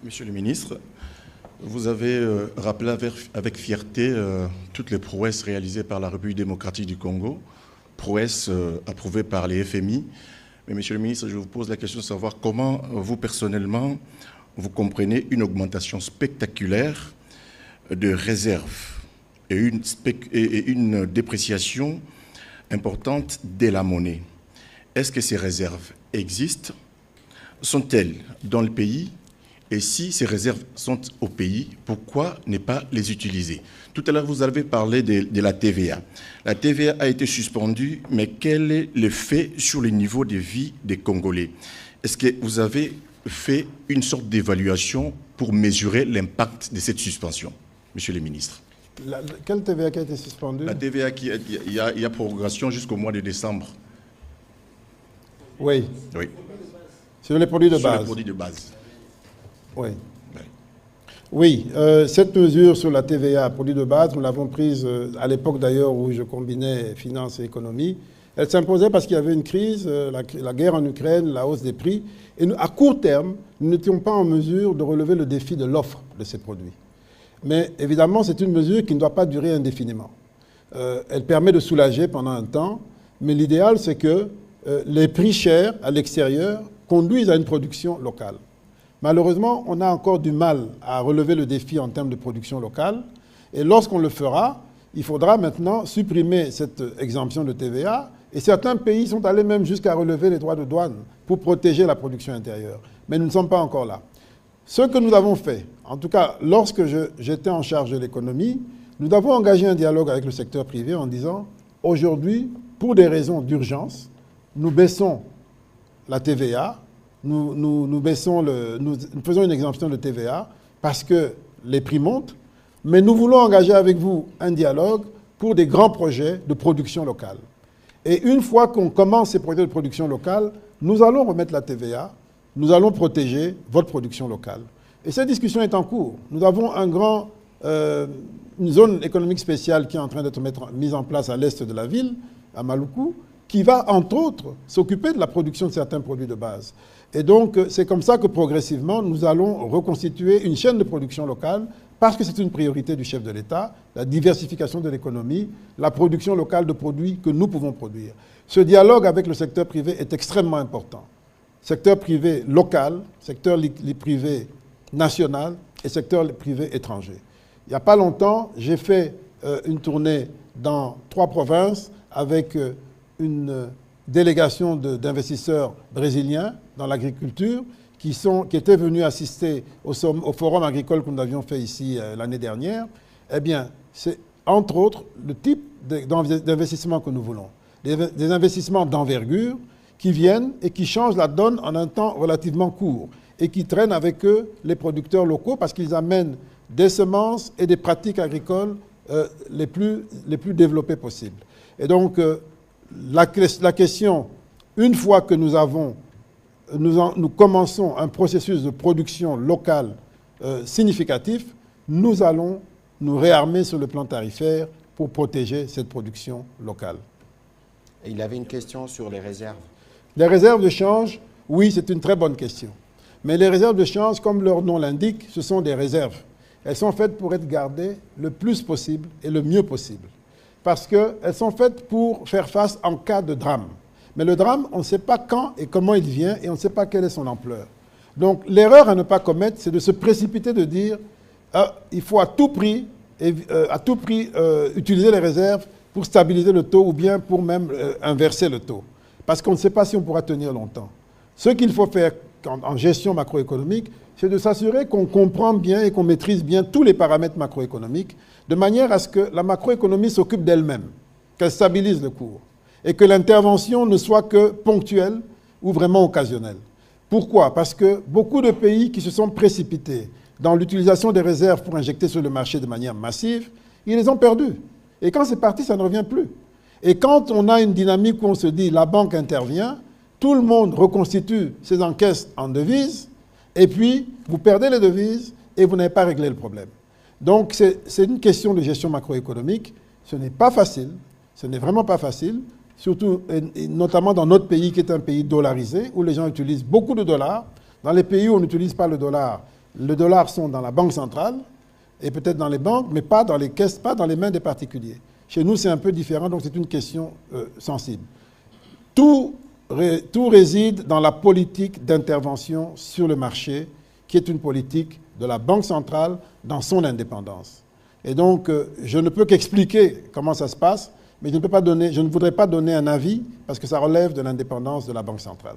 Monsieur le ministre, vous avez rappelé avec fierté toutes les prouesses réalisées par la République démocratique du Congo, prouesses approuvées par les FMI, Mais Monsieur le ministre, je vous pose la question de savoir comment vous, personnellement, vous comprenez une augmentation spectaculaire de réserves et une dépréciation importante de la monnaie. Est-ce que ces réserves existent? Sont-elles dans le pays? Et si ces réserves sont au pays, pourquoi ne pas les utiliser? Tout à l'heure, vous avez parlé de la TVA. La TVA a été suspendue, mais quel est l'effet sur le niveau de vie des Congolais? Est-ce que vous avez fait une sorte d'évaluation pour mesurer l'impact de cette suspension, Monsieur le ministre? Quelle TVA qui a été suspendue? La TVA, il y a prorogation jusqu'au mois de décembre. Oui. Oui. Sur les produits de Sur base. les produits de base. Oui. Oui. Oui, cette mesure sur la TVA, produits de base, nous l'avons prise à l'époque d'ailleurs où je combinais finance et économie. Elle s'imposait parce qu'il y avait une crise, la guerre en Ukraine, la hausse des prix. Et nous, à court terme, nous n'étions pas en mesure de relever le défi de l'offre de ces produits. Mais évidemment, c'est une mesure qui ne doit pas durer indéfiniment. Elle permet de soulager pendant un temps, mais l'idéal, c'est que les prix chers à l'extérieur conduisent à une production locale. Malheureusement, on a encore du mal à relever le défi en termes de production locale. Et lorsqu'on le fera, il faudra maintenant supprimer cette exemption de TVA. Et certains pays sont allés même jusqu'à relever les droits de douane pour protéger la production intérieure. Mais nous ne sommes pas encore là. Ce que nous avons fait, en tout cas lorsque j'étais en charge de l'économie, nous avons engagé un dialogue avec le secteur privé en disant aujourd'hui, pour des raisons d'urgence, nous baissons la TVA. Nous faisons une exemption de TVA parce que les prix montent, mais nous voulons engager avec vous un dialogue pour des grands projets de production locale. Et une fois qu'on commence ces projets de production locale, nous allons remettre la TVA, nous allons protéger votre production locale. Et cette discussion est en cours. Nous avons une zone économique spéciale qui est en train d'être mise en place à l'est de la ville, à Maluku, qui va, entre autres, s'occuper de la production de certains produits de base. Et donc, c'est comme ça que progressivement, nous allons reconstituer une chaîne de production locale parce que c'est une priorité du chef de l'État, la diversification de l'économie, la production locale de produits que nous pouvons produire. Ce dialogue avec le secteur privé est extrêmement important. Secteur privé local, secteur privé national et secteur privé étranger. Il n'y a pas longtemps, j'ai fait une tournée dans 3 provinces avec une délégation d'investisseurs brésiliens dans l'agriculture qui étaient venus assister au forum agricole que nous avions fait ici l'année dernière. Eh bien, c'est entre autres le type d'investissement que nous voulons. Des investissements d'envergure qui viennent et qui changent la donne en un temps relativement court et qui traînent avec eux les producteurs locaux parce qu'ils amènent des semences et des pratiques agricoles les plus développées possibles. Et donc, la question, une fois que nous commençons un processus de production locale significatif, nous allons nous réarmer sur le plan tarifaire pour protéger cette production locale. Et il avait une question sur les réserves. Les réserves de change, oui, c'est une très bonne question. Mais les réserves de change, comme leur nom l'indique, ce sont des réserves. Elles sont faites pour être gardées le plus possible et le mieux possible. Parce qu'elles sont faites pour faire face en cas de drame. Mais le drame, on ne sait pas quand et comment il vient et on ne sait pas quelle est son ampleur. Donc l'erreur à ne pas commettre, c'est de se précipiter, de dire il faut à tout prix utiliser les réserves pour stabiliser le taux ou bien pour même inverser le taux. Parce qu'on ne sait pas si on pourra tenir longtemps. Ce qu'il faut faire en gestion macroéconomique, c'est de s'assurer qu'on comprend bien et qu'on maîtrise bien tous les paramètres macroéconomiques, de manière à ce que la macroéconomie s'occupe d'elle-même, qu'elle stabilise le cours, et que l'intervention ne soit que ponctuelle ou vraiment occasionnelle. Pourquoi? Parce que beaucoup de pays qui se sont précipités dans l'utilisation des réserves pour injecter sur le marché de manière massive, ils les ont perdues. Et quand c'est parti, ça ne revient plus. Et quand on a une dynamique où on se dit la banque intervient, tout le monde reconstitue ses encaisses en devises, et puis vous perdez les devises et vous n'avez pas réglé le problème. Donc c'est une question de gestion macroéconomique. Ce n'est pas facile, ce n'est vraiment pas facile, surtout et notamment dans notre pays qui est un pays dollarisé, où les gens utilisent beaucoup de dollars. Dans les pays où on n'utilise pas le dollar sont dans la banque centrale et peut-être dans les banques, mais pas dans les caisses, pas dans les mains des particuliers. Chez nous, c'est un peu différent, donc c'est une question sensible. Tout tout réside dans la politique d'intervention sur le marché, qui est une politique de la Banque centrale dans son indépendance. Et donc, je ne peux qu'expliquer comment ça se passe, mais je ne voudrais pas donner un avis parce que ça relève de l'indépendance de la Banque centrale.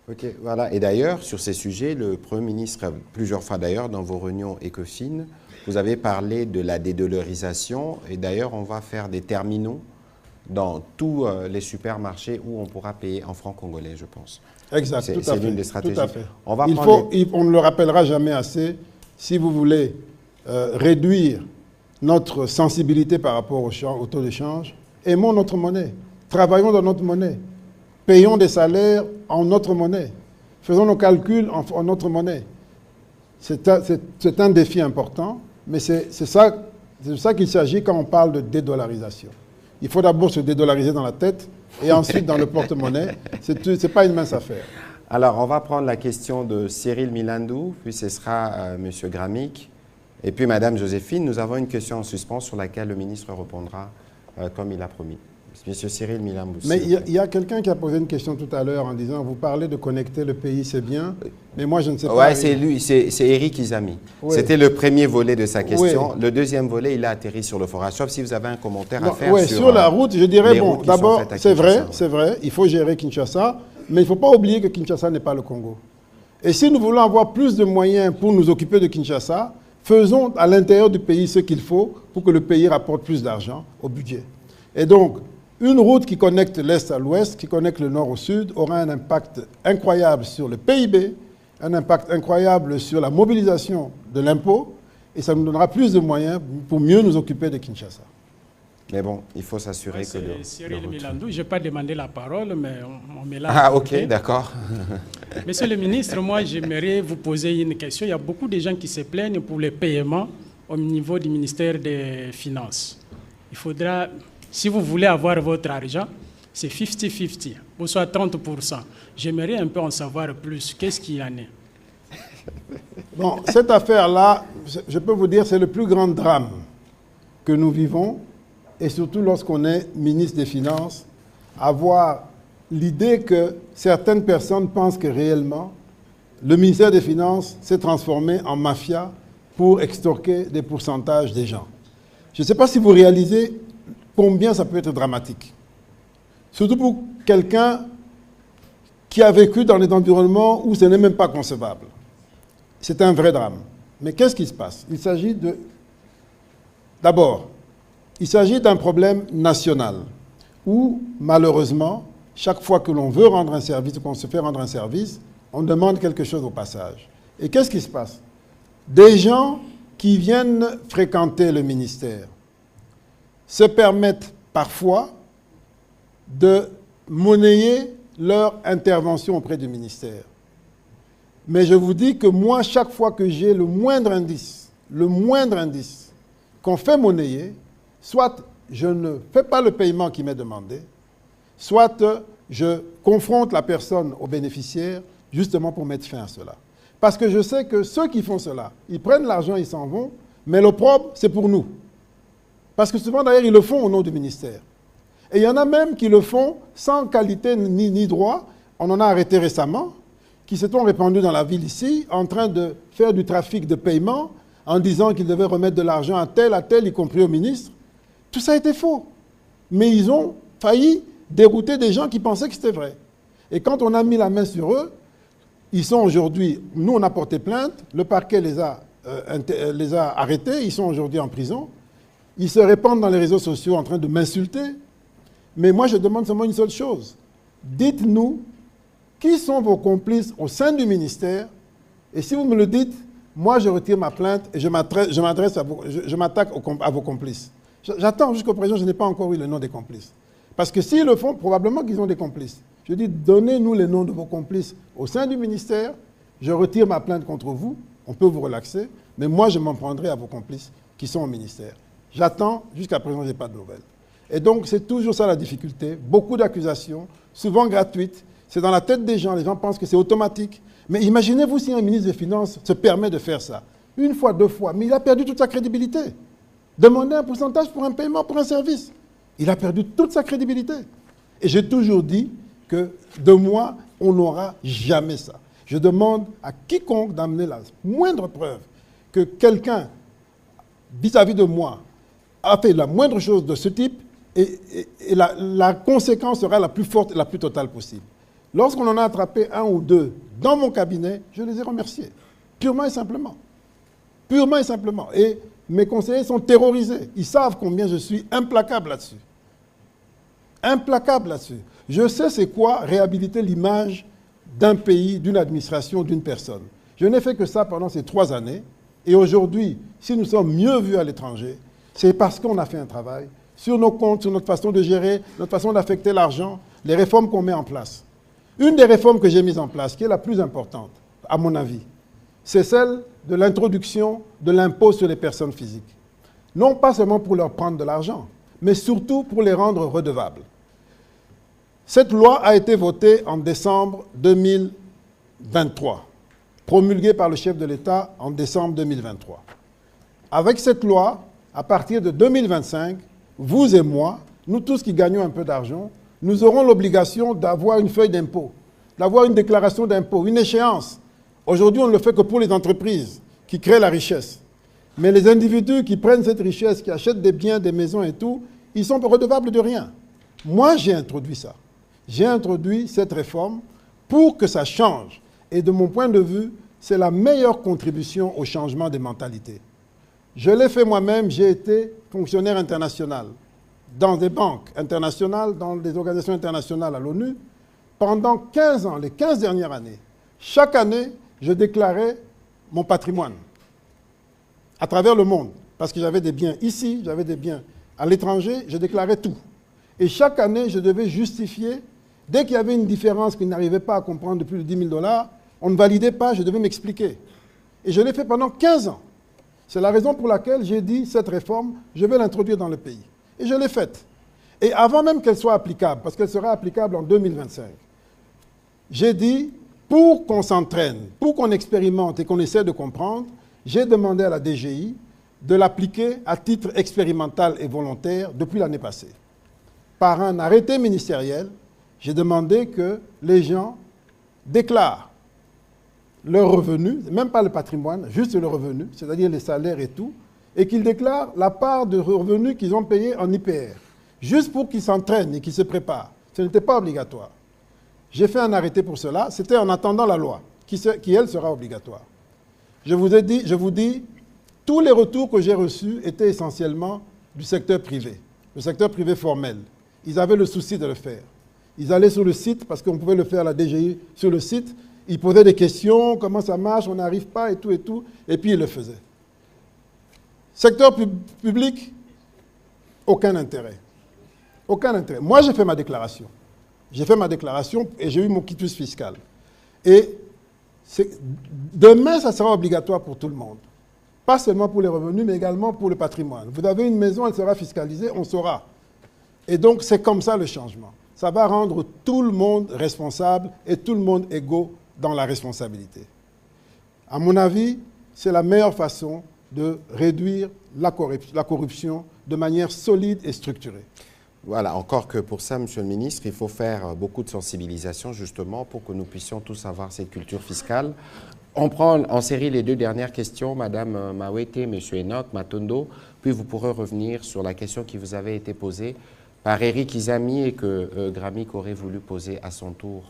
Ok, voilà. Et d'ailleurs, sur ces sujets, le Premier ministre, plusieurs fois d'ailleurs, dans vos réunions ECOFIN, vous avez parlé de la dédollarisation. Et d'ailleurs, on va faire des terminaux dans tous les supermarchés où on pourra payer en francs congolais, je pense. Exact, tout à fait. C'est l'une des stratégies. Tout à fait. On ne le rappellera jamais assez, si vous voulez réduire notre sensibilité par rapport au taux de change, aimons notre monnaie, travaillons dans notre monnaie, payons des salaires en notre monnaie, faisons nos calculs en notre monnaie. C'est un défi important, mais c'est de ça qu'il s'agit quand on parle de dédollarisation. Il faut d'abord se dédollariser dans la tête et ensuite dans le porte-monnaie. Ce n'est pas une mince affaire. Alors, on va prendre la question de Cyril Milandou, puis ce sera M. Gramic, et puis Mme Joséphine. Nous avons une question en suspens sur laquelle le ministre répondra comme il a promis. M. Cyril Milandou. Mais il y a quelqu'un qui a posé une question tout à l'heure en disant, vous parlez de connecter le pays, c'est bien, mais moi je ne sais pas. Oui, c'est lui, c'est Éric Izami. Oui. C'était le premier volet de sa question. Oui. Le deuxième volet, il a atterri sur le forage. Sauf si vous avez un commentaire à faire sur la route, je dirais, bon, d'abord, c'est vrai, il faut gérer Kinshasa, mais il ne faut pas oublier que Kinshasa n'est pas le Congo. Et si nous voulons avoir plus de moyens pour nous occuper de Kinshasa, faisons à l'intérieur du pays ce qu'il faut pour que le pays rapporte plus d'argent au budget. Et donc, une route qui connecte l'Est à l'Ouest, qui connecte le Nord au Sud, aura un impact incroyable sur le PIB, un impact incroyable sur la mobilisation de l'impôt, et ça nous donnera plus de moyens pour mieux nous occuper de Kinshasa. Mais bon, il faut s'assurer que... C'est Cyril Milandou, je n'ai pas demandé la parole, mais on me l'a... Ah, ok, d'accord. Monsieur le ministre, moi, j'aimerais vous poser une question. Il y a beaucoup de gens qui se plaignent pour les paiements au niveau du ministère des Finances. Il faudra... Si vous voulez avoir votre argent, c'est 50-50, ou soit 30%. J'aimerais un peu en savoir plus. Qu'est-ce qu'il y en est? Bon, cette affaire-là, je peux vous dire, c'est le plus grand drame que nous vivons, et surtout lorsqu'on est ministre des Finances, avoir l'idée que certaines personnes pensent que réellement, le ministère des Finances s'est transformé en mafia pour extorquer des pourcentages des gens. Je ne sais pas si vous réalisez combien ça peut être dramatique. Surtout pour quelqu'un qui a vécu dans des environnements où ce n'est même pas concevable. C'est un vrai drame. Mais qu'est-ce qui se passe? Il s'agit de... D'abord, il s'agit d'un problème national où, malheureusement, chaque fois que l'on veut rendre un service ou qu'on se fait rendre un service, on demande quelque chose au passage. Et qu'est-ce qui se passe? Des gens qui viennent fréquenter le ministère se permettent parfois de monnayer leur intervention auprès du ministère. Mais je vous dis que moi, chaque fois que j'ai le moindre indice qu'on fait monnayer, soit je ne fais pas le paiement qui m'est demandé, soit je confronte la personne au bénéficiaire justement pour mettre fin à cela. Parce que je sais que ceux qui font cela, ils prennent l'argent, ils s'en vont, mais l'opprobre, c'est pour nous. Parce que souvent, d'ailleurs, ils le font au nom du ministère. Et il y en a même qui le font sans qualité ni droit. On en a arrêté récemment, qui se sont répandus dans la ville ici, en train de faire du trafic de paiement, en disant qu'ils devaient remettre de l'argent à tel, y compris au ministre. Tout ça était faux. Mais ils ont failli dérouter des gens qui pensaient que c'était vrai. Et quand on a mis la main sur eux, ils sont aujourd'hui... Nous, on a porté plainte, le parquet les a arrêtés, ils sont aujourd'hui en prison. Ils se répandent dans les réseaux sociaux en train de m'insulter. Mais moi, je demande seulement une seule chose. Dites-nous qui sont vos complices au sein du ministère. Et si vous me le dites, moi, je retire ma plainte et je m'attaque à vos complices. J'attends jusqu'au présent, je n'ai pas encore eu le nom des complices. Parce que s'ils le font, probablement qu'ils ont des complices. Je dis, donnez-nous les noms de vos complices au sein du ministère. Je retire ma plainte contre vous. On peut vous relaxer. Mais moi, je m'en prendrai à vos complices qui sont au ministère. J'attends, jusqu'à présent, je n'ai pas de nouvelles. Et donc, c'est toujours ça la difficulté. Beaucoup d'accusations, souvent gratuites. C'est dans la tête des gens. Les gens pensent que c'est automatique. Mais imaginez-vous si un ministre des Finances se permet de faire ça. Une fois, deux fois. Mais il a perdu toute sa crédibilité. Demandez un pourcentage pour un paiement, pour un service. Il a perdu toute sa crédibilité. Et j'ai toujours dit que de moi, on n'aura jamais ça. Je demande à quiconque d'amener la moindre preuve que quelqu'un, vis-à-vis de moi, a fait la moindre chose de ce type, et la conséquence sera la plus forte et la plus totale possible. Lorsqu'on en a attrapé un ou deux dans mon cabinet, je les ai remerciés, purement et simplement. Purement et simplement. Et mes conseillers sont terrorisés. Ils savent combien je suis implacable là-dessus. Implacable là-dessus. Je sais c'est quoi réhabiliter l'image d'un pays, d'une administration, d'une personne. Je n'ai fait que ça pendant ces 3 années. Et aujourd'hui, si nous sommes mieux vus à l'étranger, c'est parce qu'on a fait un travail sur nos comptes, sur notre façon de gérer, notre façon d'affecter l'argent, les réformes qu'on met en place. Une des réformes que j'ai mises en place, qui est la plus importante, à mon avis, c'est celle de l'introduction de l'impôt sur les personnes physiques. Non pas seulement pour leur prendre de l'argent, mais surtout pour les rendre redevables. Cette loi a été votée en décembre 2023, promulguée par le chef de l'État en décembre 2023. Avec cette loi, à partir de 2025, vous et moi, nous tous qui gagnons un peu d'argent, nous aurons l'obligation d'avoir une feuille d'impôt, d'avoir une déclaration d'impôt, une échéance. Aujourd'hui, on ne le fait que pour les entreprises qui créent la richesse. Mais les individus qui prennent cette richesse, qui achètent des biens, des maisons et tout, ils sont redevables de rien. Moi, j'ai introduit ça. J'ai introduit cette réforme pour que ça change. Et de mon point de vue, c'est la meilleure contribution au changement des mentalités. Je l'ai fait moi-même, j'ai été fonctionnaire international dans des banques internationales, dans des organisations internationales à l'ONU. Pendant 15 ans, les 15 dernières années, chaque année, je déclarais mon patrimoine à travers le monde. Parce que j'avais des biens ici, j'avais des biens à l'étranger, je déclarais tout. Et chaque année, je devais justifier. Dès qu'il y avait une différence qu'ils n'arrivaient pas à comprendre de plus de 10 000 $, on ne validait pas, je devais m'expliquer. Et je l'ai fait pendant 15 ans. C'est la raison pour laquelle j'ai dit, cette réforme, je vais l'introduire dans le pays. Et je l'ai faite. Et avant même qu'elle soit applicable, parce qu'elle sera applicable en 2025, j'ai dit, pour qu'on s'entraîne, pour qu'on expérimente et qu'on essaie de comprendre, j'ai demandé à la DGI de l'appliquer à titre expérimental et volontaire depuis l'année passée. Par un arrêté ministériel, j'ai demandé que les gens déclarent leurs revenus, même pas le patrimoine, juste le revenu, c'est-à-dire les salaires et tout, et qu'ils déclarent la part de revenus qu'ils ont payés en IPR, juste pour qu'ils s'entraînent et qu'ils se préparent. Ce n'était pas obligatoire. J'ai fait un arrêté pour cela, c'était en attendant la loi, qui elle, sera obligatoire. Je vous dis, tous les retours que j'ai reçus étaient essentiellement du secteur privé, le secteur privé formel. Ils avaient le souci de le faire. Ils allaient sur le site, parce qu'on pouvait le faire à la DGI sur le site, ils posaient des questions, comment ça marche, on n'arrive pas et tout, et puis ils le faisaient. Secteur public, aucun intérêt. Aucun intérêt. Moi, j'ai fait ma déclaration. J'ai fait ma déclaration et j'ai eu mon quitus fiscal. Et demain, ça sera obligatoire pour tout le monde. Pas seulement pour les revenus, mais également pour le patrimoine. Vous avez une maison, elle sera fiscalisée, on saura. Et donc, c'est comme ça le changement. Ça va rendre tout le monde responsable et tout le monde égaux dans la responsabilité. À mon avis, c'est la meilleure façon de réduire la corruption de manière solide et structurée. Voilà, encore que pour ça, Monsieur le Ministre, il faut faire beaucoup de sensibilisation justement pour que nous puissions tous avoir cette culture fiscale. On prend en série les 2 dernières questions, Madame Mawete, Monsieur Enoch, Matondo, puis vous pourrez revenir sur la question qui vous avait été posée par Eric Izami et que Gramik aurait voulu poser à son tour.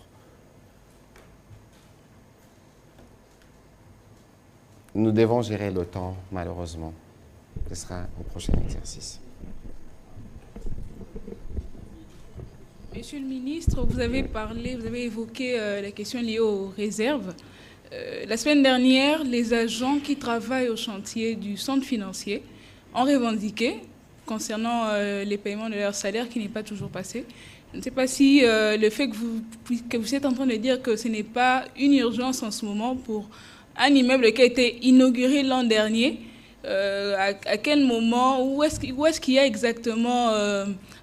Nous devons gérer le temps, malheureusement. Ce sera au prochain exercice. Monsieur le ministre, vous avez évoqué la question liée aux réserves. La semaine dernière, les agents qui travaillent au chantier du centre financier ont revendiqué concernant les paiements de leur salaire qui n'est pas toujours passé. Je ne sais pas si le fait que vous êtes en train de dire que ce n'est pas une urgence en ce moment pour un immeuble qui a été inauguré l'an dernier, à quel moment, où est-ce qu'il y a exactement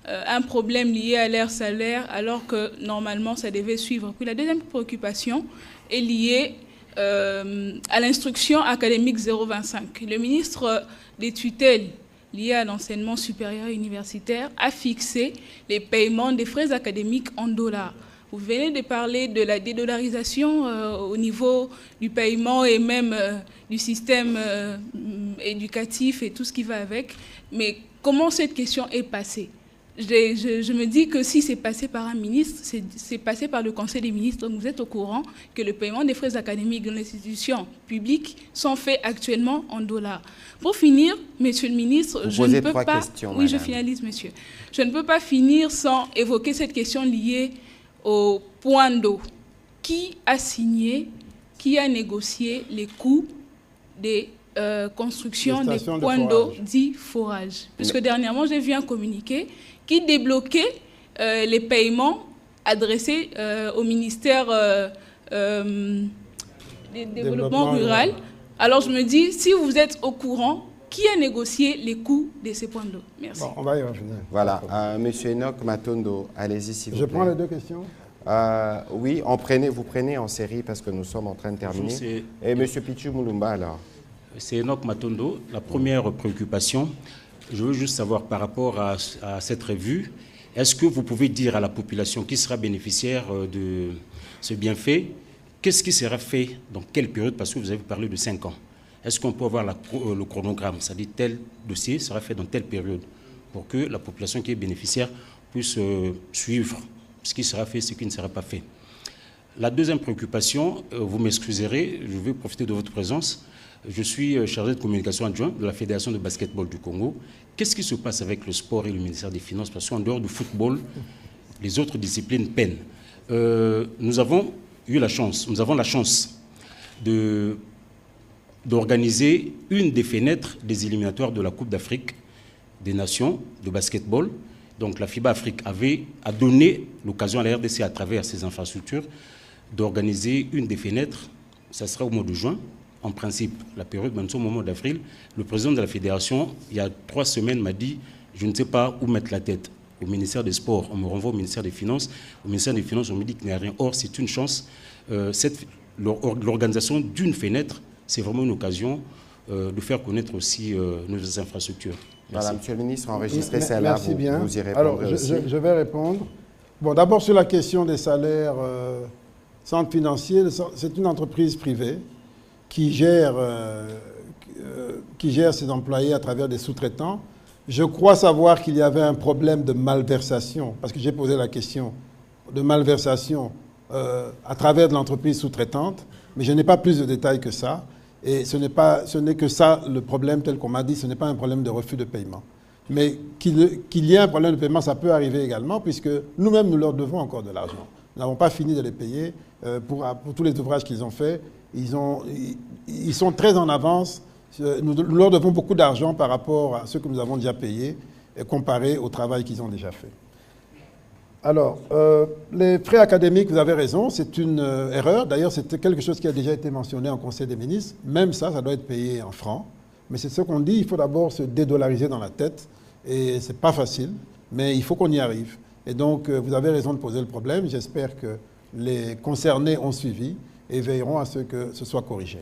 un problème lié à leur salaire alors que normalement ça devait suivre. Puis la deuxième préoccupation est liée à l'instruction académique 025. Le ministre des tutelles liées à l'enseignement supérieur et universitaire a fixé les paiements des frais académiques en dollars. Vous venez de parler de la dédollarisation au niveau du paiement et même du système éducatif et tout ce qui va avec. Mais comment cette question est passée? Je me dis que si c'est passé par un ministre, c'est passé par le Conseil des ministres. Donc vous êtes au courant que le paiement des frais académiques dans l'institution publique sont faits actuellement en dollars. Pour finir, Monsieur le ministre, je ne peux pas... questions, oui, madame. je finalise, monsieur. Je ne peux pas finir sans évoquer cette question liée au point d'eau. Qui a signé, qui a négocié les coûts des constructions des points d'eau dits forages? Puisque dernièrement, j'ai vu un communiqué qui débloquait les paiements adressés au ministère du Développement rural. Alors je me dis, si vous êtes au courant, qui a négocié les coûts de ces points d'eau? Merci. Bon, on va y revenir. Voilà. Monsieur Enoch Matondo, allez-y s'il vous plaît. Je prends les deux questions. Oui, vous prenez en série parce que nous sommes en train de terminer. Et Monsieur Pichu Moulumba, alors. C'est Enoch Matondo. La première préoccupation, je veux juste savoir par rapport à cette revue, est-ce que vous pouvez dire à la population qui sera bénéficiaire de ce bienfait, qu'est-ce qui sera fait dans quelle période? Parce que vous avez parlé de 5 ans. Est-ce qu'on peut avoir le chronogramme? C'est-à-dire tel dossier sera fait dans telle période pour que la population qui est bénéficiaire puisse suivre ce qui sera fait, ce qui ne sera pas fait. La deuxième préoccupation, vous m'excuserez, je vais profiter de votre présence. Je suis chargé de communication adjoint de la Fédération de basketball du Congo. Qu'est-ce qui se passe avec le sport et le ministère des Finances? Parce qu'en dehors du football, les autres disciplines peinent. Nous avons la chance d'organiser une des fenêtres des éliminatoires de la Coupe d'Afrique des Nations de basketball. Donc la FIBA Afrique a donné l'occasion à la RDC, à travers ses infrastructures, d'organiser une des fenêtres. Ça sera au mois de juin. En principe, la période, même au mois d'avril, le président de la fédération, il y a 3 semaines, m'a dit « je ne sais pas où mettre la tête ». Au ministère des Sports, on me renvoie au ministère des Finances. Au ministère des Finances, on me dit qu'il n'y a rien. Or, c'est une chance. L'organisation d'une fenêtre, c'est vraiment une occasion de faire connaître aussi nos infrastructures. Merci. Voilà, Monsieur le ministre, enregistrez celle-là, vous y répondrez. Alors, je vais répondre. Bon, d'abord, sur la question des salaires centres financiers, c'est une entreprise privée qui gère ses employés à travers des sous-traitants. Je crois savoir qu'il y avait un problème de malversation, parce que j'ai posé la question de malversation à travers de l'entreprise sous-traitante, mais je n'ai pas plus de détails que ça. Et ce n'est que ça le problème, tel qu'on m'a dit, ce n'est pas un problème de refus de paiement. Mais qu'il y ait un problème de paiement, ça peut arriver également, puisque nous-mêmes, nous leur devons encore de l'argent. Nous n'avons pas fini de les payer pour tous les ouvrages qu'ils ont faits. Ils sont très en avance. Nous leur devons beaucoup d'argent par rapport à ce que nous avons déjà payé, comparé au travail qu'ils ont déjà fait. Alors, les frais académiques, vous avez raison, c'est une erreur. D'ailleurs, c'est quelque chose qui a déjà été mentionné en Conseil des ministres. Même ça doit être payé en francs. Mais c'est ce qu'on dit, il faut d'abord se dédollariser dans la tête. Et ce n'est pas facile, mais il faut qu'on y arrive. Et donc, vous avez raison de poser le problème. J'espère que les concernés ont suivi et veilleront à ce que ce soit corrigé.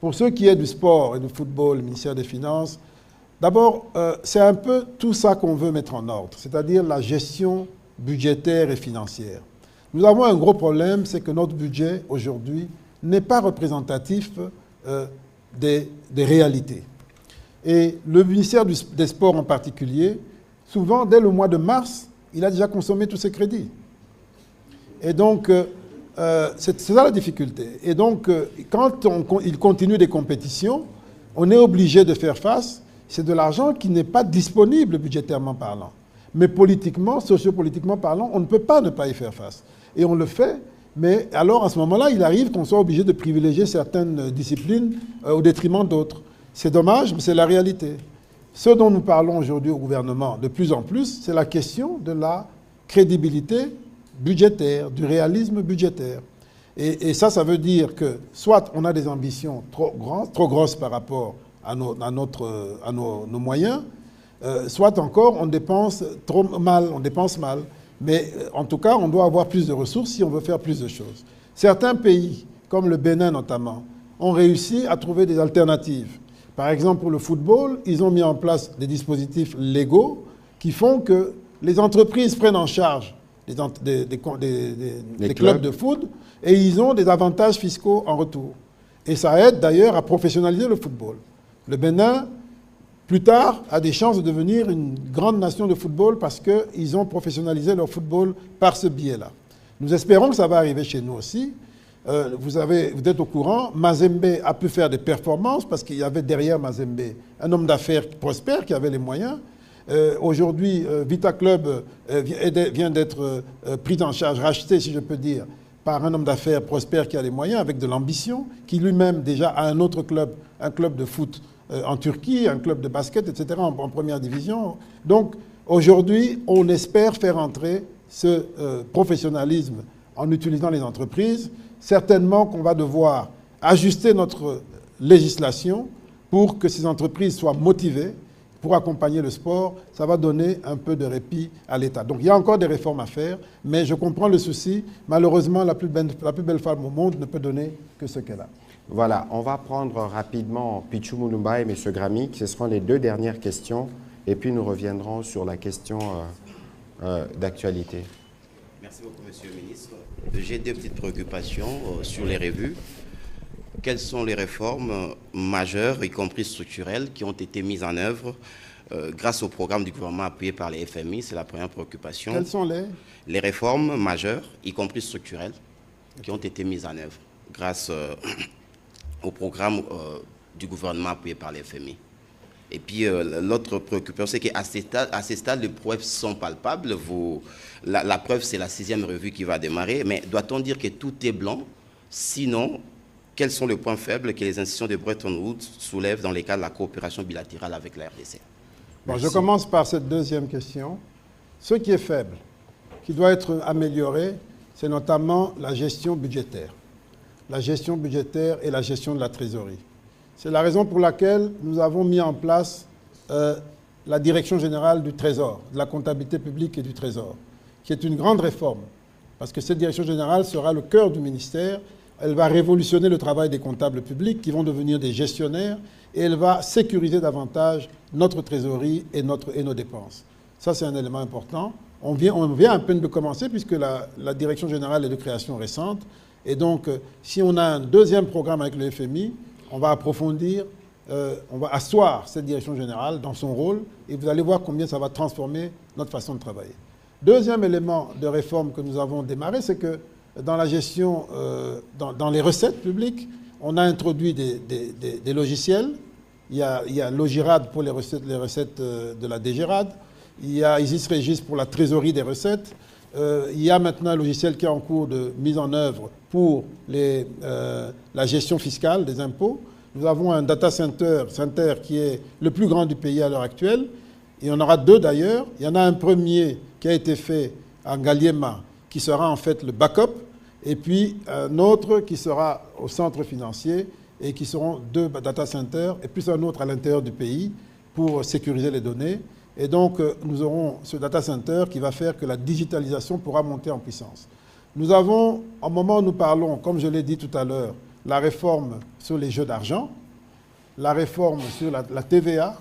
Pour ce qui est du sport et du football, le ministère des Finances, d'abord, c'est un peu tout ça qu'on veut mettre en ordre, c'est-à-dire la gestion budgétaire et financière. Nous avons un gros problème, c'est que notre budget, aujourd'hui, n'est pas représentatif des réalités. Et le ministère des Sports en particulier, souvent, dès le mois de mars, il a déjà consommé tous ses crédits. Et donc, c'est ça la difficulté. Et donc, quand il continue des compétitions, on est obligé de faire face. C'est de l'argent qui n'est pas disponible budgétairement parlant. Mais politiquement, sociopolitiquement parlant, on ne peut pas ne pas y faire face. Et on le fait, mais alors à ce moment-là, il arrive qu'on soit obligé de privilégier certaines disciplines au détriment d'autres. C'est dommage, mais c'est la réalité. Ce dont nous parlons aujourd'hui au gouvernement de plus en plus, c'est la question de la crédibilité budgétaire, du réalisme budgétaire. Et ça veut dire que soit on a des ambitions trop grosses par rapport à nos moyens, soit encore on dépense trop mal, on dépense mal. Mais en tout cas, on doit avoir plus de ressources si on veut faire plus de choses. Certains pays, comme le Bénin notamment, ont réussi à trouver des alternatives. Par exemple, pour le football, ils ont mis en place des dispositifs légaux qui font que les entreprises prennent en charge des clubs de foot, et ils ont des avantages fiscaux en retour. Et ça aide d'ailleurs à professionnaliser le football. Le Bénin, plus tard, a des chances de devenir une grande nation de football parce qu'ils ont professionnalisé leur football par ce biais-là. Nous espérons que ça va arriver chez nous aussi. Vous êtes au courant, Mazembe a pu faire des performances parce qu'il y avait derrière Mazembe un homme d'affaires prospère qui avait les moyens. Aujourd'hui, Vita Club vient d'être pris en charge, racheté, si je peux dire, par un homme d'affaires prospère qui a les moyens, avec de l'ambition, qui lui-même déjà a un autre club, un club de foot en Turquie, un club de basket, etc., en première division. Donc, aujourd'hui, on espère faire entrer ce professionnalisme en utilisant les entreprises. Certainement qu'on va devoir ajuster notre législation pour que ces entreprises soient motivées pour accompagner le sport. Ça va donner un peu de répit à l'État. Donc il y a encore des réformes à faire, mais je comprends le souci. Malheureusement, la plus belle femme au monde ne peut donner que ce qu'elle a. Voilà, on va prendre rapidement Pichou Moulumba et M. Gramik. Ce seront les deux dernières questions. Et puis nous reviendrons sur la question d'actualité. Merci beaucoup, Monsieur le Ministre. J'ai deux petites préoccupations sur les revues. Quelles sont les réformes majeures, y compris structurelles, qui ont été mises en œuvre grâce au programme du gouvernement appuyé par les FMI? C'est la première préoccupation. Quelles sont les réformes majeures, y compris structurelles, qui ont été mises en œuvre grâce au programme du gouvernement appuyé par les FMI? Et puis, l'autre préoccupation, c'est qu'à ces stades, les preuves sont palpables. La preuve, c'est la 6e revue qui va démarrer. Mais doit-on dire que tout est blanc? Sinon, quels sont les points faibles que les institutions de Bretton Woods soulèvent dans le cadre de la coopération bilatérale avec la RDC? Bon, je commence par cette deuxième question. Ce qui est faible, qui doit être amélioré, c'est notamment la gestion budgétaire. La gestion budgétaire et la gestion de la trésorerie. C'est la raison pour laquelle nous avons mis en place la Direction générale du Trésor, de la comptabilité publique et du Trésor, qui est une grande réforme, parce que cette Direction générale sera le cœur du ministère. Elle va révolutionner le travail des comptables publics qui vont devenir des gestionnaires, et elle va sécuriser davantage notre trésorerie et nos dépenses. Ça, c'est un élément important. On vient à peine de commencer, puisque la Direction générale est de création récente. Et donc, si on a un deuxième programme avec le FMI, on va approfondir, on va asseoir cette direction générale dans son rôle, et vous allez voir combien ça va transformer notre façon de travailler. Deuxième élément de réforme que nous avons démarré, c'est que dans la gestion, dans les recettes publiques, on a introduit des logiciels. Il y a Logirad pour les recettes de la DGRAD, il y a Isis Regis pour la trésorerie des recettes, il y a maintenant un logiciel qui est en cours de mise en œuvre pour la gestion fiscale des impôts. Nous avons un data center qui est le plus grand du pays à l'heure actuelle. Il y en aura deux d'ailleurs. Il y en a un premier qui a été fait à Ngaliema, qui sera en fait le backup, et puis un autre qui sera au centre financier, et qui seront deux data centers, et puis un autre à l'intérieur du pays pour sécuriser les données. Et donc, nous aurons ce data center qui va faire que la digitalisation pourra monter en puissance. Nous avons, au moment où nous parlons, comme je l'ai dit tout à l'heure, la réforme sur les jeux d'argent, la réforme sur la TVA,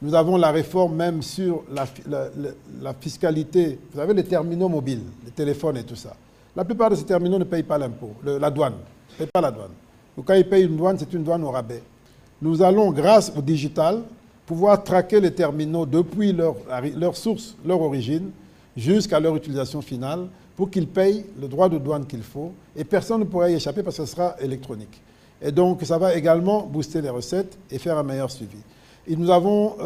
nous avons la réforme même sur la fiscalité, vous savez, les terminaux mobiles, les téléphones et tout ça. La plupart de ces terminaux ne payent pas l'impôt, la douane, ne payent pas la douane. Donc, quand ils payent une douane, c'est une douane au rabais. Nous allons, grâce au digital, pouvoir traquer les terminaux depuis leur source, leur origine, jusqu'à leur utilisation finale, pour qu'ils payent le droit de douane qu'il faut, et personne ne pourra y échapper parce que ce sera électronique. Et donc, ça va également booster les recettes et faire un meilleur suivi. Et nous avons,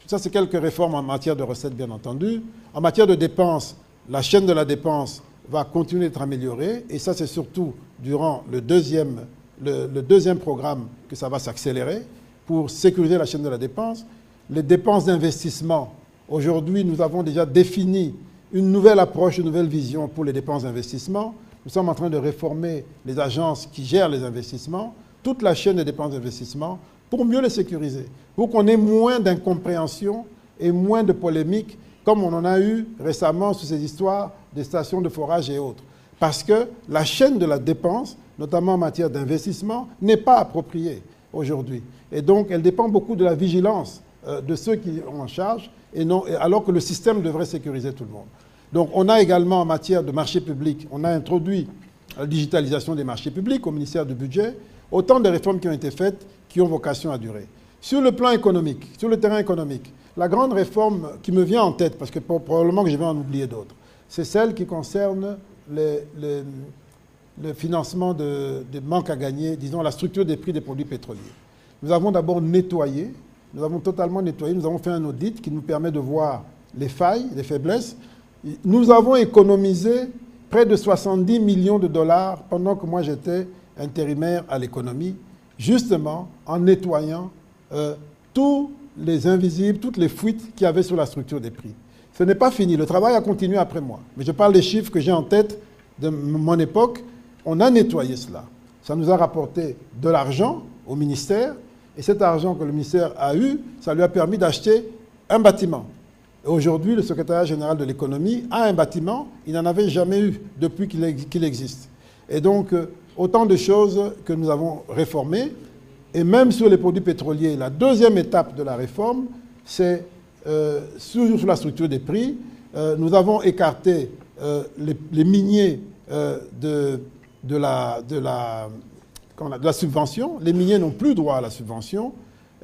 ça c'est quelques réformes en matière de recettes, bien entendu. En matière de dépenses, la chaîne de la dépense va continuer d'être améliorée, et ça c'est surtout durant le deuxième programme que ça va s'accélérer, pour sécuriser la chaîne de la dépense. Les dépenses d'investissement, aujourd'hui, nous avons déjà défini une nouvelle approche, une nouvelle vision pour les dépenses d'investissement. Nous sommes en train de réformer les agences qui gèrent les investissements, toute la chaîne des dépenses d'investissement, pour mieux les sécuriser, pour qu'on ait moins d'incompréhension et moins de polémiques, comme on en a eu récemment sur ces histoires des stations de forage et autres. Parce que la chaîne de la dépense, notamment en matière d'investissement, n'est pas appropriée aujourd'hui. Et donc, elle dépend beaucoup de la vigilance de ceux qui ont en charge, alors que le système devrait sécuriser tout le monde. Donc on a également en matière de marché public, on a introduit la digitalisation des marchés publics au ministère du Budget, autant de réformes qui ont été faites qui ont vocation à durer. Sur le plan économique, sur le terrain économique, la grande réforme qui me vient en tête, parce que probablement que je vais en oublier d'autres, c'est celle qui concerne le financement des manques à gagner, disons la structure des prix des produits pétroliers. Nous avons d'abord nettoyé, nous avons totalement nettoyé, nous avons fait un audit qui nous permet de voir les failles, les faiblesses. Nous avons économisé près de 70 millions de dollars pendant que moi j'étais intérimaire à l'économie, justement en nettoyant tous les invisibles, toutes les fuites qu'il y avait sur la structure des prix. Ce n'est pas fini, le travail a continué après moi. Mais je parle des chiffres que j'ai en tête de mon époque. On a nettoyé cela. Ça nous a rapporté de l'argent au ministère. Et cet argent que le ministère a eu, ça lui a permis d'acheter un bâtiment. Et aujourd'hui, le secrétariat général de l'économie a un bâtiment. Il n'en avait jamais eu depuis qu'il existe. Et donc, autant de choses que nous avons réformées. Et même sur les produits pétroliers, la deuxième étape de la réforme, c'est sur la structure des prix. Nous avons écarté les miniers de la subvention. Les miniers n'ont plus droit à la subvention.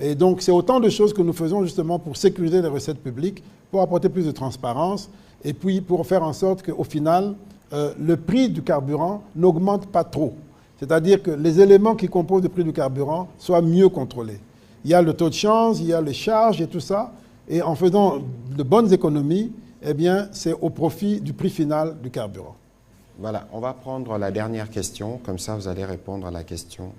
Et donc, c'est autant de choses que nous faisons justement pour sécuriser les recettes publiques, pour apporter plus de transparence et puis pour faire en sorte qu'au final, le prix du carburant n'augmente pas trop. C'est-à-dire que les éléments qui composent le prix du carburant soient mieux contrôlés. Il y a le taux de change, il y a les charges et tout ça. Et en faisant de bonnes économies, eh bien, c'est au profit du prix final du carburant. Voilà, on va prendre la dernière question. Comme ça, vous allez répondre à la question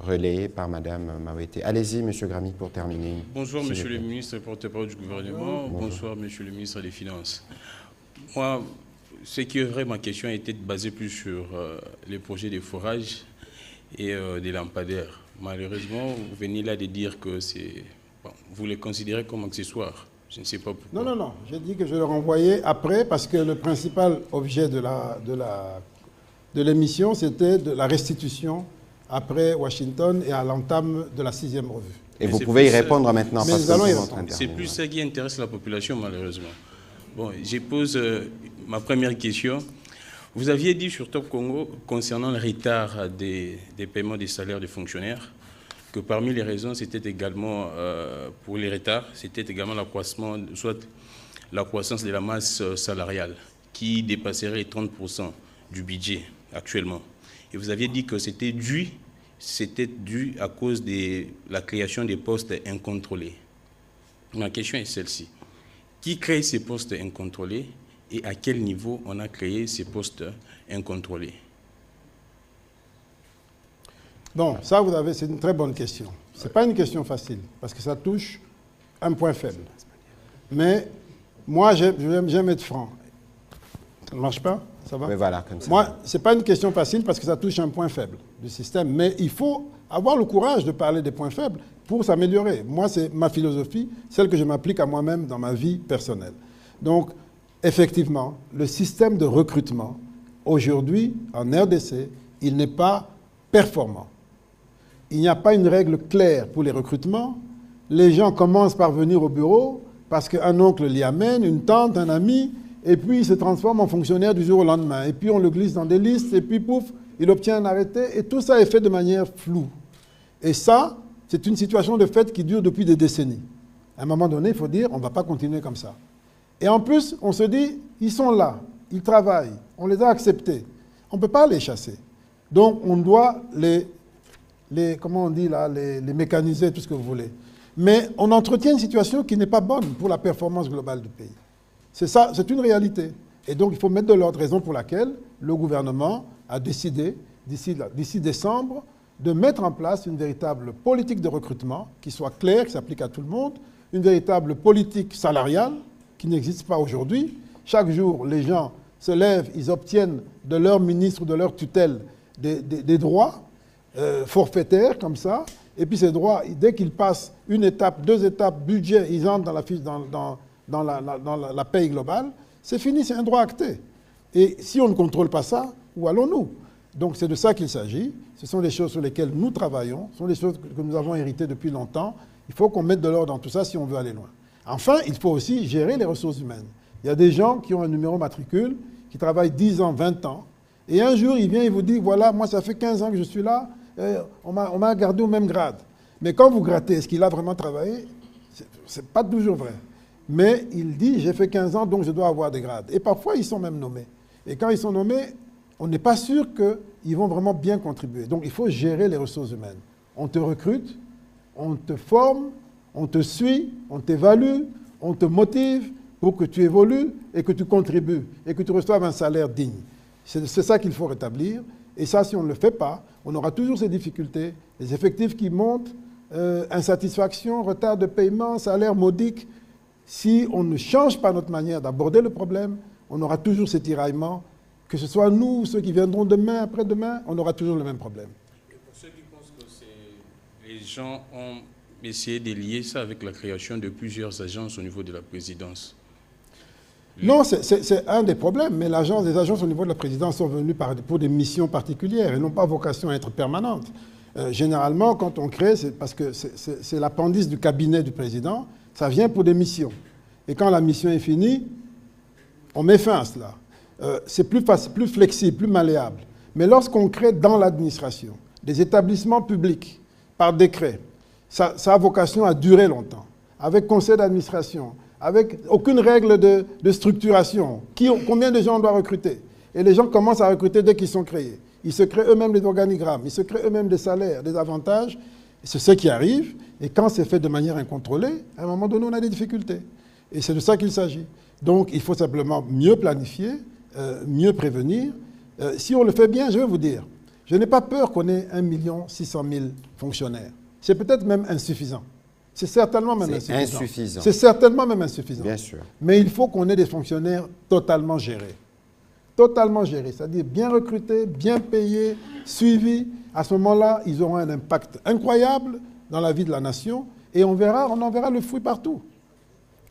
relayée par Mme Mawete. Allez-y, M. Gramy, pour terminer. Bonjour, Monsieur le ministre, porte-parole du gouvernement. Bonsoir, Monsieur le ministre des Finances. Moi, ce qui aurait ma question était basée plus sur les projets de forage et des lampadaires. Malheureusement, vous venez là de dire que c'est... Bon, vous les considérez comme accessoires. Je ne sais pas pourquoi. Non. J'ai dit que je le renvoyais après parce que le principal objet de l'émission, c'était de la restitution après Washington et à l'entame de la 6e revue. Et vous pouvez y répondre maintenant. Mais nous allons y répondre. C'est plus ça qui intéresse la population, malheureusement. Bon, je pose ma première question. Vous aviez dit sur Top Congo, concernant le retard des paiements des salaires des fonctionnaires, que parmi les raisons, c'était également, pour les retards, c'était également l'accroissement, soit la croissance de la masse salariale, qui dépasserait les 30% du budget actuellement. Et vous aviez dit que c'était dû à cause de la création des postes incontrôlés. Ma question est celle-ci. Qui crée ces postes incontrôlés et à quel niveau on a créé ces postes incontrôlés? Bon, ça, c'est une très bonne question. Ce n'est pas une question facile, parce que ça touche un point faible. Mais moi, j'aime être franc. Ça ne marche pas? Ça va? Mais voilà, comme ça. Moi, ce n'est pas une question facile, parce que ça touche un point faible du système. Mais il faut avoir le courage de parler des points faibles pour s'améliorer. Moi, c'est ma philosophie, celle que je m'applique à moi-même dans ma vie personnelle. Donc, effectivement, le système de recrutement, aujourd'hui, en RDC, il n'est pas performant. Il n'y a pas une règle claire pour les recrutements. Les gens commencent par venir au bureau parce qu'un oncle l'y amène, une tante, un ami, et puis il se transforme en fonctionnaire du jour au lendemain. Et puis on le glisse dans des listes, et puis pouf, il obtient un arrêté, et tout ça est fait de manière floue. Et ça, c'est une situation de fait qui dure depuis des décennies. À un moment donné, il faut dire, on ne va pas continuer comme ça. Et en plus, on se dit, ils sont là, ils travaillent, on les a acceptés. On ne peut pas les chasser. Donc on doit comment on dit là, les mécaniser, tout ce que vous voulez. Mais on entretient une situation qui n'est pas bonne pour la performance globale du pays. C'est ça, c'est une réalité. Et donc il faut mettre de l'ordre, raison pour laquelle le gouvernement a décidé, d'ici décembre, de mettre en place une véritable politique de recrutement qui soit claire, qui s'applique à tout le monde, une véritable politique salariale qui n'existe pas aujourd'hui. Chaque jour, les gens se lèvent, ils obtiennent de leur ministre, de leur tutelle, des droits forfaitaires comme ça, et puis ces droits, dès qu'ils passent une étape, 2 étapes, budget, ils entrent dans la fiche, dans la paye globale, c'est fini, c'est un droit acté. Et si on ne contrôle pas ça, où allons-nous? Donc c'est de ça qu'il s'agit. Ce sont des choses sur lesquelles nous travaillons, ce sont des choses que nous avons héritées depuis longtemps. Il faut qu'on mette de l'ordre dans tout ça si on veut aller loin. Enfin, il faut aussi gérer les ressources humaines. Il y a des gens qui ont un numéro matricule, qui travaillent 10 ans, 20 ans, et un jour, il vient et vous dit, voilà, moi, ça fait 15 ans que je suis là, on m'a gardé au même grade. Mais quand vous grattez, est-ce qu'il a vraiment travaillé? Ce n'est pas toujours vrai. Mais il dit, j'ai fait 15 ans, donc je dois avoir des grades. Et parfois, ils sont même nommés. Et quand ils sont nommés, on n'est pas sûr qu'ils vont vraiment bien contribuer. Donc, il faut gérer les ressources humaines. On te recrute, on te forme, on te suit, on t'évalue, on te motive pour que tu évolues et que tu contribues et que tu reçoives un salaire digne. C'est ça qu'il faut rétablir. Et ça, si on ne le fait pas, on aura toujours ces difficultés, les effectifs qui montent, insatisfaction, retard de paiement, salaire modique. Si on ne change pas notre manière d'aborder le problème, on aura toujours ces tiraillements. Que ce soit nous ou ceux qui viendront demain, après-demain, on aura toujours le même problème. Et pour ceux qui pensent que les gens ont essayé de lier ça avec la création de plusieurs agences au niveau de la présidence. Non, c'est un des problèmes, mais les agences au niveau de la présidence sont venues pour des missions particulières et n'ont pas vocation à être permanentes. Généralement, quand on crée, c'est parce que c'est l'appendice du cabinet du président, ça vient pour des missions. Et quand la mission est finie, on met fin à cela. C'est plus flexible, plus malléable. Mais lorsqu'on crée dans l'administration des établissements publics par décret, ça a vocation à durer longtemps, avec conseil d'administration, avec aucune règle de structuration. Combien de gens on doit recruter? Et les gens commencent à recruter dès qu'ils sont créés. Ils se créent eux-mêmes des organigrammes, ils se créent eux-mêmes des salaires, des avantages. C'est ce qui arrive. Et quand c'est fait de manière incontrôlée, à un moment donné, on a des difficultés. Et c'est de ça qu'il s'agit. Donc, il faut simplement mieux planifier, mieux prévenir. Si on le fait bien, je vais vous dire, je n'ai pas peur qu'on ait 1 600 000 fonctionnaires. C'est peut-être même insuffisant. C'est certainement même insuffisant. C'est certainement même insuffisant. Bien sûr. Mais il faut qu'on ait des fonctionnaires totalement gérés. Totalement gérés, c'est-à-dire bien recrutés, bien payés, suivis. À ce moment-là, ils auront un impact incroyable dans la vie de la nation et on en verra le fruit partout.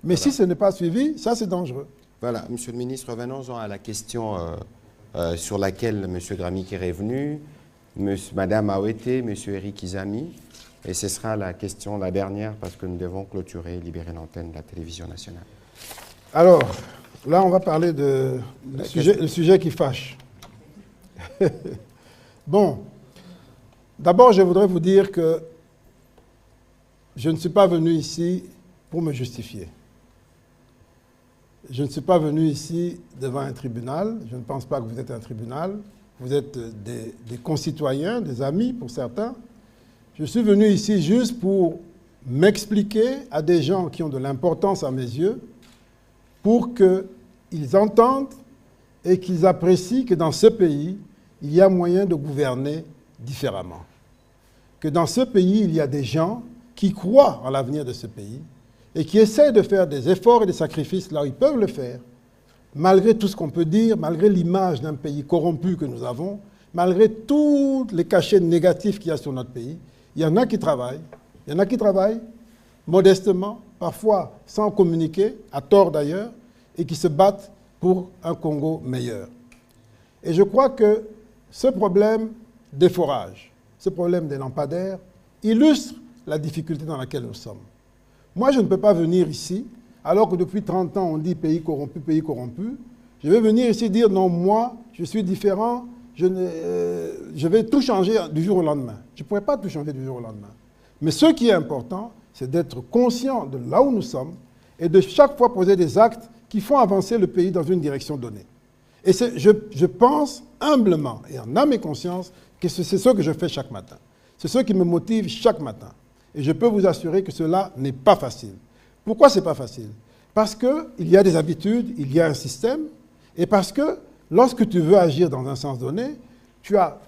Mais si ce n'est pas suivi, ça c'est dangereux. Voilà, Monsieur le ministre, revenons-en à la question sur laquelle M. Dramik est revenu, Mme Awete, M. Eric Izami. Et ce sera la question, la dernière, parce que nous devons clôturer et libérer l'antenne de la télévision nationale. Alors, là, on va parler le sujet qui fâche. Bon, d'abord, je voudrais vous dire que je ne suis pas venu ici pour me justifier. Je ne suis pas venu ici devant un tribunal. Je ne pense pas que vous êtes un tribunal. Vous êtes des concitoyens, des amis pour certains. Je suis venu ici juste pour m'expliquer à des gens qui ont de l'importance à mes yeux, pour qu'ils entendent et qu'ils apprécient que dans ce pays, il y a moyen de gouverner différemment. Que dans ce pays, il y a des gens qui croient en l'avenir de ce pays et qui essaient de faire des efforts et des sacrifices là où ils peuvent le faire, malgré tout ce qu'on peut dire, malgré l'image d'un pays corrompu que nous avons, malgré tous les cachets négatifs qu'il y a sur notre pays. Il y en a qui travaillent, modestement, parfois sans communiquer, à tort d'ailleurs, et qui se battent pour un Congo meilleur. Et je crois que ce problème des forages, ce problème des lampadaires, illustre la difficulté dans laquelle nous sommes. Moi, je ne peux pas venir ici, alors que depuis 30 ans, on dit pays corrompu, pays corrompu. Je vais venir ici dire, non, moi, je suis différent, je vais tout changer du jour au lendemain. Je ne pourrais pas tout changer du jour au lendemain. Mais ce qui est important, c'est d'être conscient de là où nous sommes et de chaque fois poser des actes qui font avancer le pays dans une direction donnée. Et je pense humblement et en âme et conscience que c'est ce que je fais chaque matin. C'est ce qui me motive chaque matin. Et je peux vous assurer que cela n'est pas facile. Pourquoi ce n'est pas facile? Parce qu'il y a des habitudes, il y a un système, et parce que lorsque tu veux agir dans un sens donné, tu as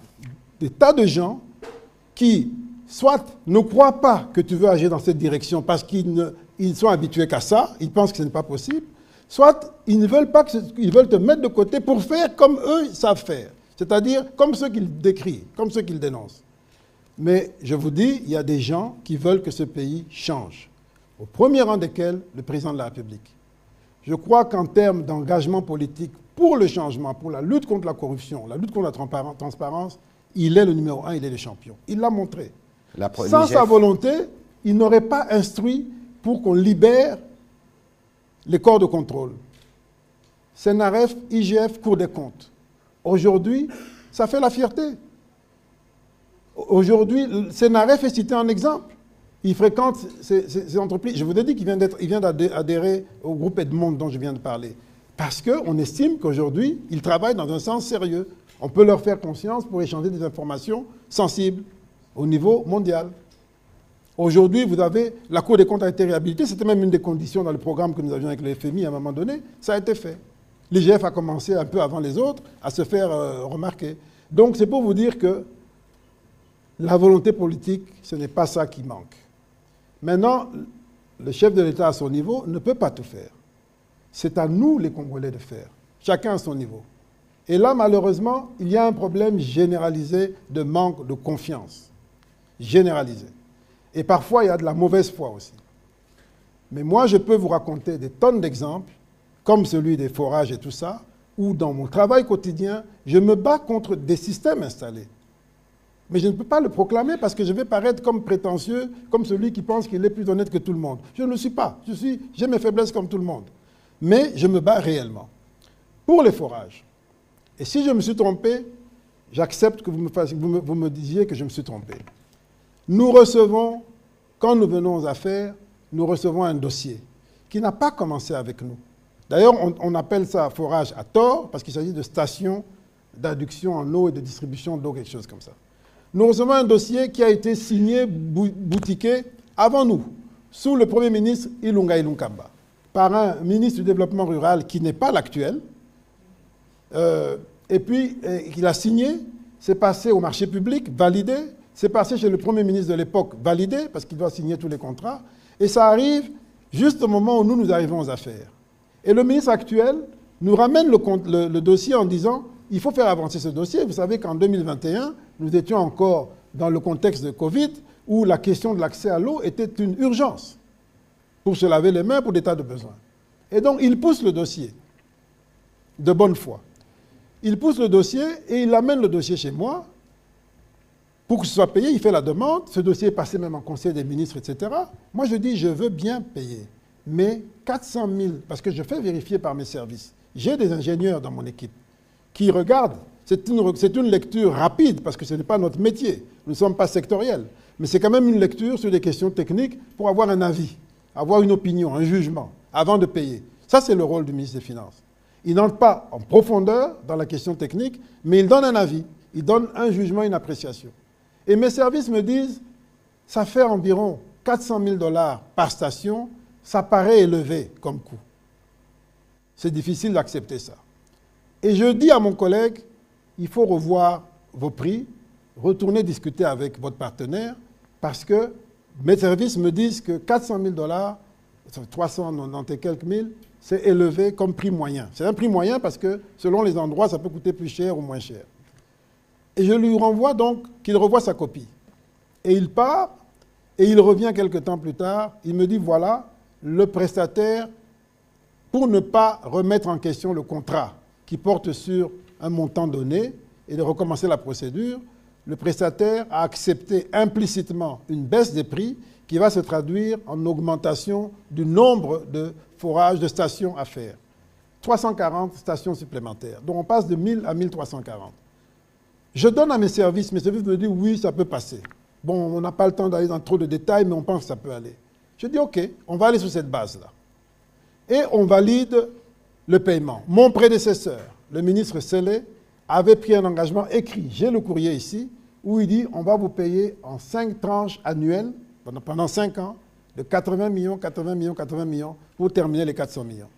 des tas de gens qui, soit ne croient pas que tu veux agir dans cette direction parce qu'ils sont habitués qu'à ça, ils pensent que ce n'est pas possible, soit ils ne veulent pas ils veulent te mettre de côté pour faire comme eux savent faire, c'est-à-dire comme ceux qu'ils décrient, comme ceux qu'ils dénoncent. Mais je vous dis, il y a des gens qui veulent que ce pays change, au premier rang desquels le président de la République. Je crois qu'en termes d'engagement politique pour le changement, pour la lutte contre la corruption, la lutte contre la transparence, il est le numéro 1, il est le champion. Il l'a montré. Sans sa volonté, il n'aurait pas instruit pour qu'on libère les corps de contrôle. Senaref, IGF, Cour des comptes. Aujourd'hui, ça fait la fierté. Aujourd'hui, Senaref est cité en exemple. Il fréquente ces entreprises. Je vous ai dit qu'il vient d'adhérer au groupe Edmond dont je viens de parler. Parce qu'on estime qu'aujourd'hui, ils travaillent dans un sens sérieux. On peut leur faire confiance pour échanger des informations sensibles au niveau mondial. Aujourd'hui, vous avez, la Cour des comptes a été réhabilitée. C'était même une des conditions dans le programme que nous avions avec le FMI à un moment donné. Ça a été fait. L'IGF a commencé un peu avant les autres à se faire remarquer. Donc, c'est pour vous dire que la volonté politique, ce n'est pas ça qui manque. Maintenant, le chef de l'État à son niveau ne peut pas tout faire. C'est à nous, les Congolais, de faire. Chacun à son niveau. Et là, malheureusement, il y a un problème généralisé de manque de confiance. Généralisé. Et parfois, il y a de la mauvaise foi aussi. Mais moi, je peux vous raconter des tonnes d'exemples, comme celui des forages et tout ça, où dans mon travail quotidien, je me bats contre des systèmes installés. Mais je ne peux pas le proclamer parce que je vais paraître comme prétentieux, comme celui qui pense qu'il est plus honnête que tout le monde. Je ne le suis pas. J'ai mes faiblesses comme tout le monde. Mais je me bats réellement. Pour les forages. Et si je me suis trompé, j'accepte que vous me disiez que je me suis trompé. Nous recevons, quand nous venons aux affaires, nous recevons un dossier qui n'a pas commencé avec nous. D'ailleurs, on appelle ça forage à tort parce qu'il s'agit de stations d'adduction en eau et de distribution d'eau, quelque chose comme ça. Nous recevons un dossier qui a été signé, boutiqué, avant nous, sous le Premier ministre Ilunga Ilunkamba, par un ministre du Développement rural qui n'est pas l'actuel. Et puis, il a signé, c'est passé au marché public, validé, c'est passé chez le Premier ministre de l'époque, validé, parce qu'il doit signer tous les contrats, et ça arrive juste au moment où nous arrivons aux affaires. Et le ministre actuel nous ramène le dossier en disant il faut faire avancer ce dossier. Vous savez qu'en 2021, nous étions encore dans le contexte de Covid, où la question de l'accès à l'eau était une urgence pour se laver les mains pour des tas de besoins. Et donc, il pousse le dossier de bonne foi. Il pousse le dossier et il amène le dossier chez moi pour que ce soit payé. Il fait la demande. Ce dossier est passé même en conseil des ministres, etc. Moi, je dis, je veux bien payer. Mais 400 000, parce que je fais vérifier par mes services. J'ai des ingénieurs dans mon équipe qui regardent. C'est une lecture rapide, parce que ce n'est pas notre métier. Nous ne sommes pas sectoriels. Mais c'est quand même une lecture sur des questions techniques pour avoir un avis, avoir une opinion, un jugement, avant de payer. Ça, c'est le rôle du ministre des Finances. Il n'entre pas en profondeur dans la question technique, mais il donne un avis, il donne un jugement, une appréciation. Et mes services me disent, ça fait environ 400 000 $ par station, ça paraît élevé comme coût. C'est difficile d'accepter ça. Et je dis à mon collègue, il faut revoir vos prix, retourner discuter avec votre partenaire, parce que mes services me disent que 400 000 $, 390 et quelques mille, c'est élevé comme prix moyen. C'est un prix moyen parce que selon les endroits, ça peut coûter plus cher ou moins cher. Et je lui renvoie donc qu'il revoie sa copie. Et il part, et il revient quelques temps plus tard, il me dit, voilà, le prestataire, pour ne pas remettre en question le contrat qui porte sur un montant donné et de recommencer la procédure, le prestataire a accepté implicitement une baisse des prix qui va se traduire en augmentation du nombre de forages, de stations à faire. 340 stations supplémentaires. Donc on passe de 1000 à 1340. Je donne à mes services me disent oui, ça peut passer. Bon, on n'a pas le temps d'aller dans trop de détails, mais on pense que ça peut aller. Je dis ok, on va aller sur cette base-là. Et on valide le paiement. Mon prédécesseur, le ministre Sélé, avait pris un engagement écrit. J'ai le courrier ici, où il dit on va vous payer en 5 tranches annuelles, pendant 5 ans, de 80 millions, 80 millions, 80 millions, pour terminer les 400 millions.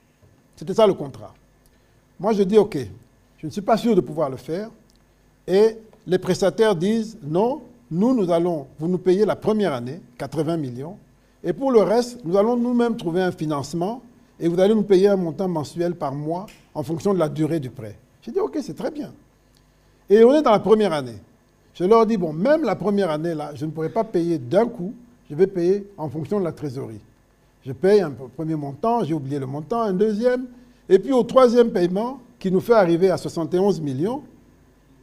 C'était ça le contrat. Moi, je dis, OK, je ne suis pas sûr de pouvoir le faire. Et les prestataires disent, non, nous allons, vous nous payez la première année, 80 millions, et pour le reste, nous allons nous-mêmes trouver un financement, et vous allez nous payer un montant mensuel par mois en fonction de la durée du prêt. J'ai dit, OK, c'est très bien. Et on est dans la première année. Je leur dis, bon, même la première année, là, je ne pourrai pas payer d'un coup, je vais payer en fonction de la trésorerie. Je paye un premier montant, j'ai oublié le montant, un deuxième, et puis au troisième paiement, qui nous fait arriver à 71 millions,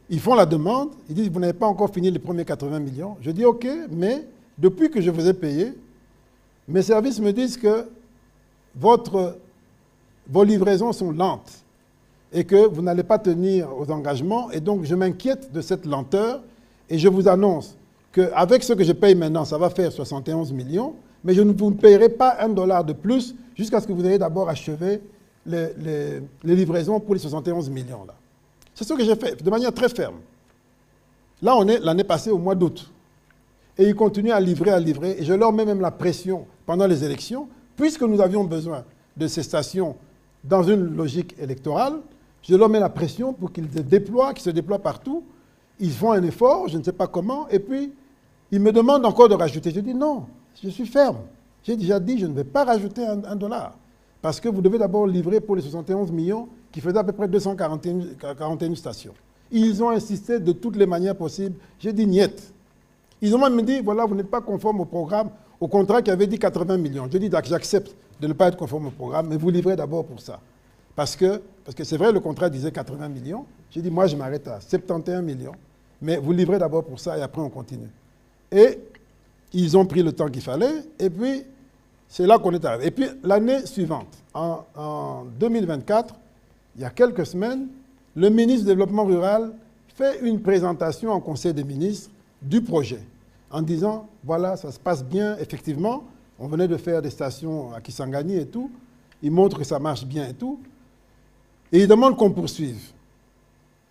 ils font la demande, ils disent, vous n'avez pas encore fini les premiers 80 millions. Je dis, OK, mais depuis que je vous ai payé, mes services me disent que vos livraisons sont lentes. et que vous n'allez pas tenir aux engagements. Et donc, je m'inquiète de cette lenteur et je vous annonce qu'avec ce que je paye maintenant, ça va faire 71 millions, mais je ne vous payerai pas $1 de plus jusqu'à ce que vous ayez d'abord achevé les livraisons pour les 71 millions. Là. C'est ce que j'ai fait, de manière très ferme. Là, on est l'année passée au mois d'août. Et ils continuent à livrer, et je leur mets même la pression pendant les élections, puisque nous avions besoin de ces stations dans une logique électorale, je leur mets la pression pour qu'ils se déploient partout. Ils font un effort, je ne sais pas comment, et puis ils me demandent encore de rajouter. Je dis non, je suis ferme. J'ai déjà dit, je ne vais pas rajouter $1, parce que vous devez d'abord livrer pour les 71 millions qui faisaient à peu près 241 stations. Ils ont insisté de toutes les manières possibles. J'ai dit niet. Ils ont même dit, voilà, vous n'êtes pas conforme au programme, au contrat qui avait dit 80 millions. Je dis, j'accepte de ne pas être conforme au programme, mais vous livrez d'abord pour ça. Parce que c'est vrai, le contrat disait 80 millions. J'ai dit, moi, je m'arrête à 71 millions, mais vous livrez d'abord pour ça et après, on continue. Et ils ont pris le temps qu'il fallait, et puis, c'est là qu'on est arrivé. Et puis, l'année suivante, en 2024, il y a quelques semaines, le ministre du Développement rural fait une présentation en Conseil des ministres du projet, en disant, voilà, ça se passe bien, effectivement, on venait de faire des stations à Kisangani et tout, il montre que ça marche bien et tout, et il demande qu'on poursuive.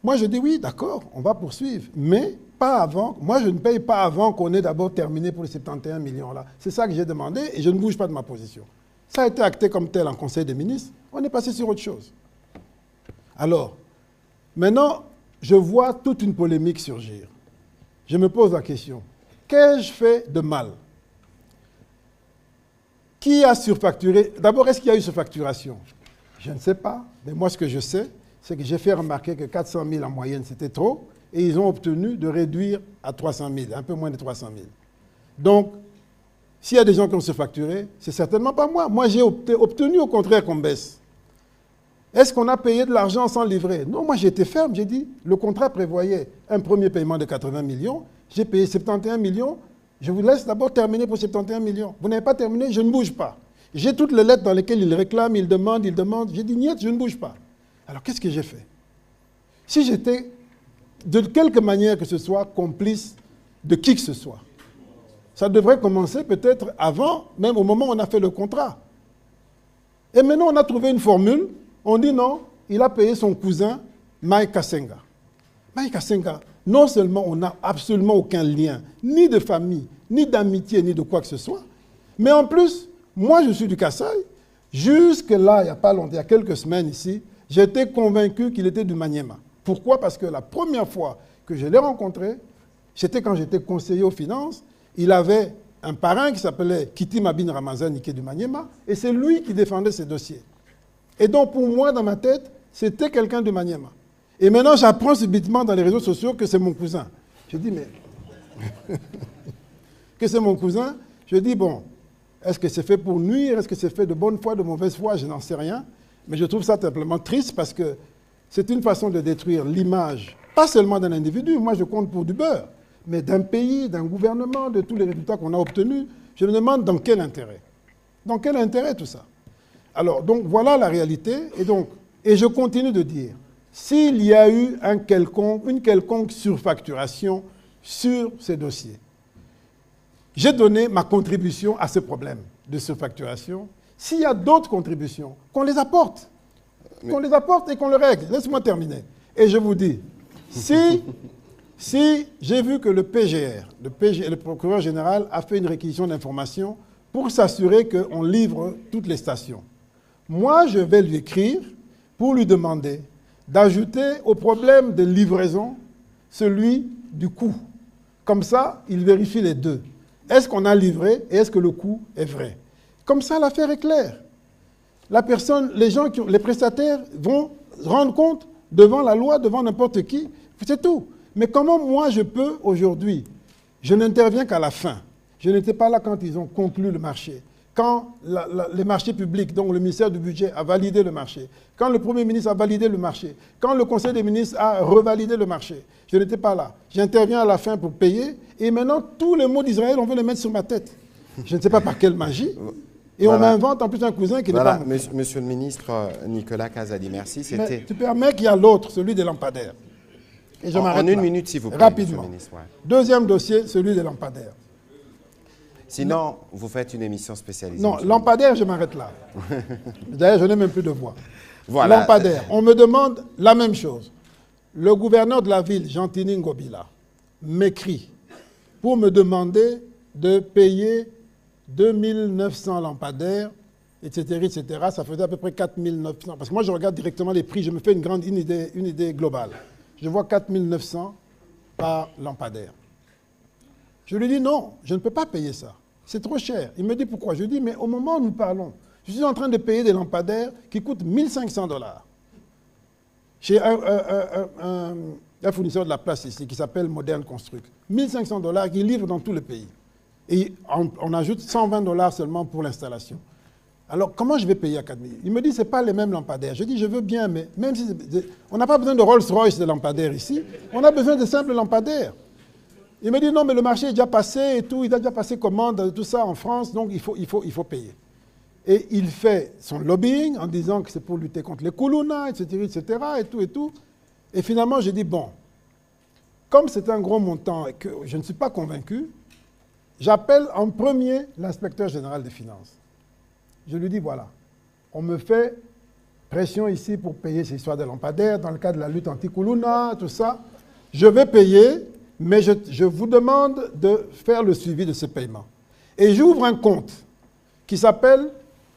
Moi, je dis oui, d'accord, on va poursuivre, mais pas avant, moi je ne paye pas avant qu'on ait d'abord terminé pour les 71 millions là. C'est ça que j'ai demandé et je ne bouge pas de ma position. Ça a été acté comme tel en Conseil des ministres, on est passé sur autre chose. Alors, maintenant, je vois toute une polémique surgir. Je me pose la question, qu'ai-je fait de mal? Qui a surfacturé? D'abord, est-ce qu'il y a eu surfacturation? Je ne sais pas, mais moi ce que je sais, c'est que j'ai fait remarquer que 400 000 en moyenne, c'était trop, et ils ont obtenu de réduire à 300 000, un peu moins de 300 000. Donc, s'il y a des gens qui ont surfacturé, c'est certainement pas moi. Moi, j'ai obtenu au contraire qu'on baisse. Est-ce qu'on a payé de l'argent sans livrer? Non, moi j'ai été ferme, j'ai dit, le contrat prévoyait un premier paiement de 80 millions, j'ai payé 71 millions, je vous laisse d'abord terminer pour 71 millions. Vous n'avez pas terminé, je ne bouge pas. J'ai toutes les lettres dans lesquelles ils réclament, ils demandent, j'ai dit, niet, je ne bouge pas. Alors qu'est-ce que j'ai fait? Si j'étais, de quelque manière que ce soit, complice de qui que ce soit, ça devrait commencer peut-être avant, même au moment où on a fait le contrat. Et maintenant, on a trouvé une formule. On dit non, il a payé son cousin, Mike Kassenga. Mike Kassenga, non seulement on n'a absolument aucun lien, ni de famille, ni d'amitié, ni de quoi que ce soit, mais en plus, moi je suis du Kasaï. Jusque-là, il n'y a pas longtemps, il y a quelques semaines ici, j'étais convaincu qu'il était du Maniema. Pourquoi? Parce que la première fois que je l'ai rencontré, c'était quand j'étais conseiller aux finances, il avait un parrain qui s'appelait Kiti Mabin Ramazani, qui est du Maniema, et c'est lui qui défendait ses dossiers. Et donc, pour moi, dans ma tête, c'était quelqu'un de Maniema. Et maintenant, j'apprends subitement dans les réseaux sociaux que c'est mon cousin. Je dis, mais... que c'est mon cousin. Je dis, bon, est-ce que c'est fait pour nuire? Est-ce que c'est fait de bonne foi, de mauvaise foi? Je n'en sais rien. Mais je trouve ça simplement triste parce que c'est une façon de détruire l'image, pas seulement d'un individu, moi je compte pour du beurre, mais d'un pays, d'un gouvernement, de tous les résultats qu'on a obtenus. Je me demande dans quel intérêt? Dans quel intérêt tout ça? Alors, donc, voilà la réalité. Et je continue de dire, s'il y a eu une quelconque surfacturation sur ces dossiers, j'ai donné ma contribution à ce problème de surfacturation. S'il y a d'autres contributions, qu'on les apporte. Qu'on les apporte et qu'on le règle. Laisse-moi terminer. Et je vous dis, si j'ai vu que le PGR, le procureur général, a fait une réquisition d'informations pour s'assurer qu'on livre toutes les stations, moi, je vais lui écrire pour lui demander d'ajouter au problème de livraison celui du coût. Comme ça, il vérifie les deux. Est-ce qu'on a livré et est-ce que le coût est vrai? Comme ça, l'affaire est claire. La personne, les prestataires vont rendre compte devant la loi, devant n'importe qui. C'est tout. Mais comment moi je peux aujourd'hui, je n'interviens qu'à la fin. Je n'étais pas là quand ils ont conclu le marché. Quand les marchés publics, donc le ministère du Budget a validé le marché, quand le Premier ministre a validé le marché, quand le Conseil des ministres a revalidé le marché, je n'étais pas là. J'interviens à la fin pour payer, et maintenant, tous les mots d'Israël, on veut les mettre sur ma tête. Je ne sais pas par quelle magie, Et on m'invente en plus un cousin qui n'est pas mon cousin. Monsieur le ministre Nicolas Kazadi, merci. Mais tu permets qu'il y a l'autre, celui des lampadaires. Et je m'arrête en une minute, s'il vous plaît. Rapidement. Ministre, ouais. Deuxième dossier, celui des lampadaires. Sinon, vous faites une émission spécialisée. Non, lampadaire, je m'arrête là. D'ailleurs, je n'ai même plus de voix. Voilà. Lampadaire. On me demande la même chose. Le gouverneur de la ville, Jean-Tini Ngobila, m'écrit pour me demander de payer 2900 lampadaires, etc., etc. Ça faisait à peu près 4900. Parce que moi, je regarde directement les prix. Je me fais une idée globale. Je vois 4900 par lampadaire. Je lui dis non, je ne peux pas payer ça. C'est trop cher. Il me dit pourquoi. Je dis mais au moment où nous parlons, je suis en train de payer des lampadaires qui coûtent $1500 chez un fournisseur de la place ici qui s'appelle Modern Construct. $1500 qui livre dans tout le pays. Et on ajoute $120 seulement pour l'installation. Alors, comment je vais payer à 4 000 ? Il me dit, ce n'est pas les mêmes lampadaires. Je dis, je veux bien, mais même si... On n'a pas besoin de Rolls-Royce de lampadaires ici. On a besoin de simples lampadaires. Il me dit, non, mais le marché est déjà passé et tout. Il a déjà passé commande, tout ça en France, donc il faut payer. Et il fait son lobbying en disant que c'est pour lutter contre les koulouna, etc., et tout, et tout. Et finalement, j'ai dit, bon, comme c'est un gros montant et que je ne suis pas convaincu, j'appelle en premier l'inspecteur général des finances. Je lui dis, voilà, on me fait pression ici pour payer ces histoires de lampadaires, dans le cadre de la lutte anti-koulouna, tout ça. Je vais payer, mais je vous demande de faire le suivi de ce paiement. Et j'ouvre un compte qui s'appelle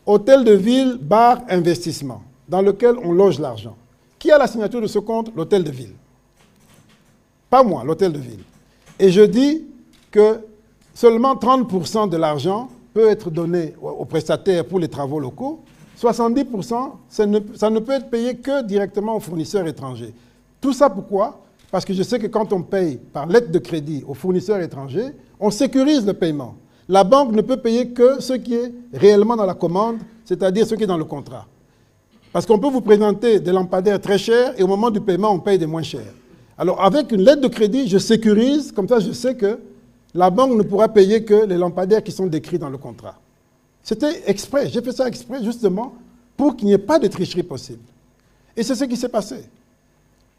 Hôtel de Ville bar investissement, dans lequel on loge l'argent. Qui a la signature de ce compte? L'Hôtel de Ville. Pas moi, l'Hôtel de Ville. Et je dis que seulement 30% de l'argent peut être donné aux prestataires pour les travaux locaux. 70%, ça ne peut être payé que directement aux fournisseurs étrangers. Tout ça pourquoi? Parce que je sais que quand on paye par lettre de crédit aux fournisseurs étrangers, on sécurise le paiement. La banque ne peut payer que ce qui est réellement dans la commande, c'est-à-dire ce qui est dans le contrat. Parce qu'on peut vous présenter des lampadaires très chers et au moment du paiement, on paye des moins chers. Alors avec une lettre de crédit, je sécurise, comme ça je sais que la banque ne pourra payer que les lampadaires qui sont décrits dans le contrat. C'était exprès, j'ai fait ça exprès justement pour qu'il n'y ait pas de tricherie possible. Et c'est ce qui s'est passé.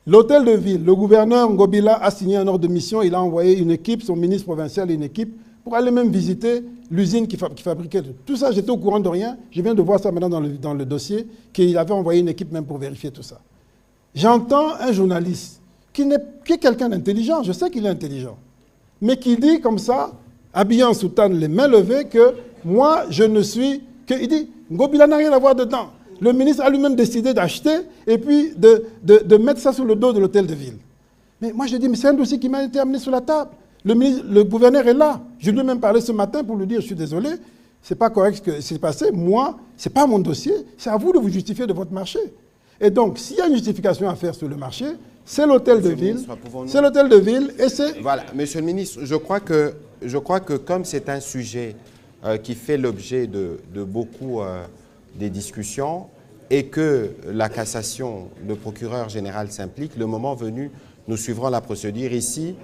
L'Hôtel de Ville, le gouverneur Ngobila a signé un ordre de mission, il a envoyé une équipe, son ministre provincial et une équipe, pour aller même visiter l'usine qui fabriquait. Tout ça, j'étais au courant de rien. Je viens de voir ça maintenant dans le dossier, qu'il avait envoyé une équipe même pour vérifier tout ça. J'entends un journaliste qui est quelqu'un d'intelligent, je sais qu'il est intelligent, mais qui dit comme ça, habillé en soutane, les mains levées, que moi, je ne suis... Il dit, Ngobila n'a rien à voir dedans. Le ministre a lui-même décidé d'acheter et puis de mettre ça sur le dos de l'Hôtel de Ville. Mais moi, je dis, mais c'est un dossier qui m'a été amené sur la table. Le gouverneur est là. Je lui ai même parlé ce matin pour lui dire, je suis désolé, c'est pas correct ce qui s'est passé. Moi, c'est pas mon dossier. C'est à vous de vous justifier de votre marché. Et donc, s'il y a une justification à faire sur le marché, c'est l'Hôtel de Ville. C'est l'Hôtel de Ville et c'est... Voilà, Monsieur le ministre, je crois que comme c'est un sujet qui fait l'objet de beaucoup des discussions et que la cassation, le procureur général s'implique, le moment venu, nous suivrons la procédure. Ici,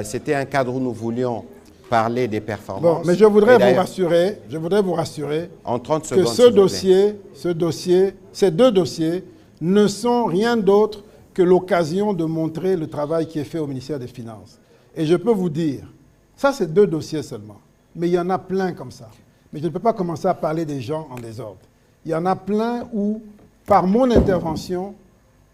c'était un cadre où nous voulions parler des performances. Bon, mais je voudrais vous rassurer en 30 que secondes, ces deux dossiers ne sont rien d'autre que l'occasion de montrer le travail qui est fait au ministère des Finances. Et je peux vous dire, ça c'est 2 dossiers seulement, mais il y en a plein comme ça. Mais je ne peux pas commencer à parler des gens en désordre. Il y en a plein où, par mon intervention,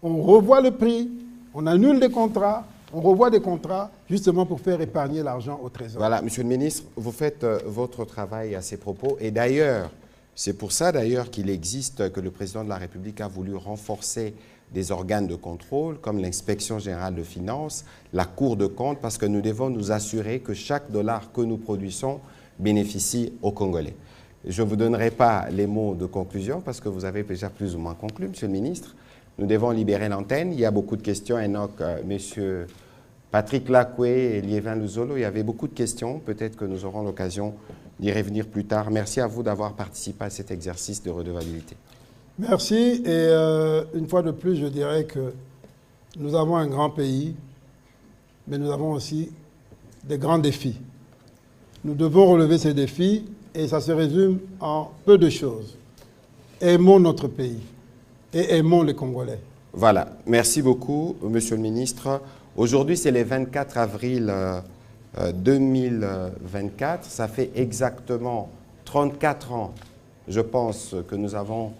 on revoit le prix, on annule des contrats, on revoit des contrats, justement pour faire épargner l'argent au Trésor. Voilà, Monsieur le ministre, vous faites votre travail à ces propos. Et d'ailleurs, c'est pour ça d'ailleurs qu'il existe, que le président de la République a voulu renforcer des organes de contrôle, comme l'inspection générale de finances, la Cour de compte, parce que nous devons nous assurer que chaque dollar que nous produisons bénéficie aux Congolais. Je ne vous donnerai pas les mots de conclusion, parce que vous avez déjà plus ou moins conclu, Monsieur le ministre. Nous devons libérer l'antenne. Il y a beaucoup de questions. Enoch, Monsieur Patrick Lacoué et Liévin Luzolo, il y avait beaucoup de questions. Peut-être que nous aurons l'occasion d'y revenir plus tard. Merci à vous d'avoir participé à cet exercice de redevabilité. Merci. Et une fois de plus, je dirais que nous avons un grand pays, mais nous avons aussi des grands défis. Nous devons relever ces défis et ça se résume en peu de choses. Aimons notre pays et aimons les Congolais. Voilà. Merci beaucoup, Monsieur le ministre. Aujourd'hui, c'est le 24 avril 2024. Ça fait exactement 34 ans, je pense, que nous avons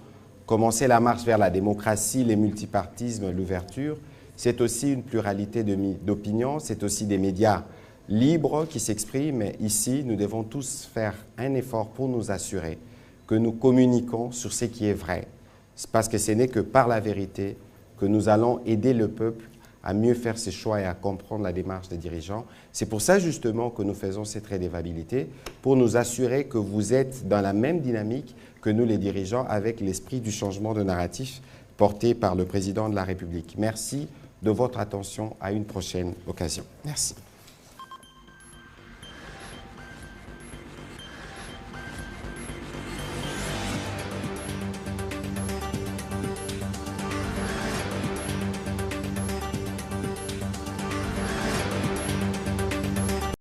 commencé la marche vers la démocratie, les multipartismes, l'ouverture. C'est aussi une pluralité d'opinions, c'est aussi des médias libres qui s'expriment. Mais ici, nous devons tous faire un effort pour nous assurer que nous communiquons sur ce qui est vrai. Parce que ce n'est que par la vérité que nous allons aider le peuple à mieux faire ses choix et à comprendre la démarche des dirigeants. C'est pour ça justement que nous faisons cette redevabilité, pour nous assurer que vous êtes dans la même dynamique que nous les dirigeants, avec l'esprit du changement de narratif porté par le président de la République. Merci de votre attention, à une prochaine occasion. Merci.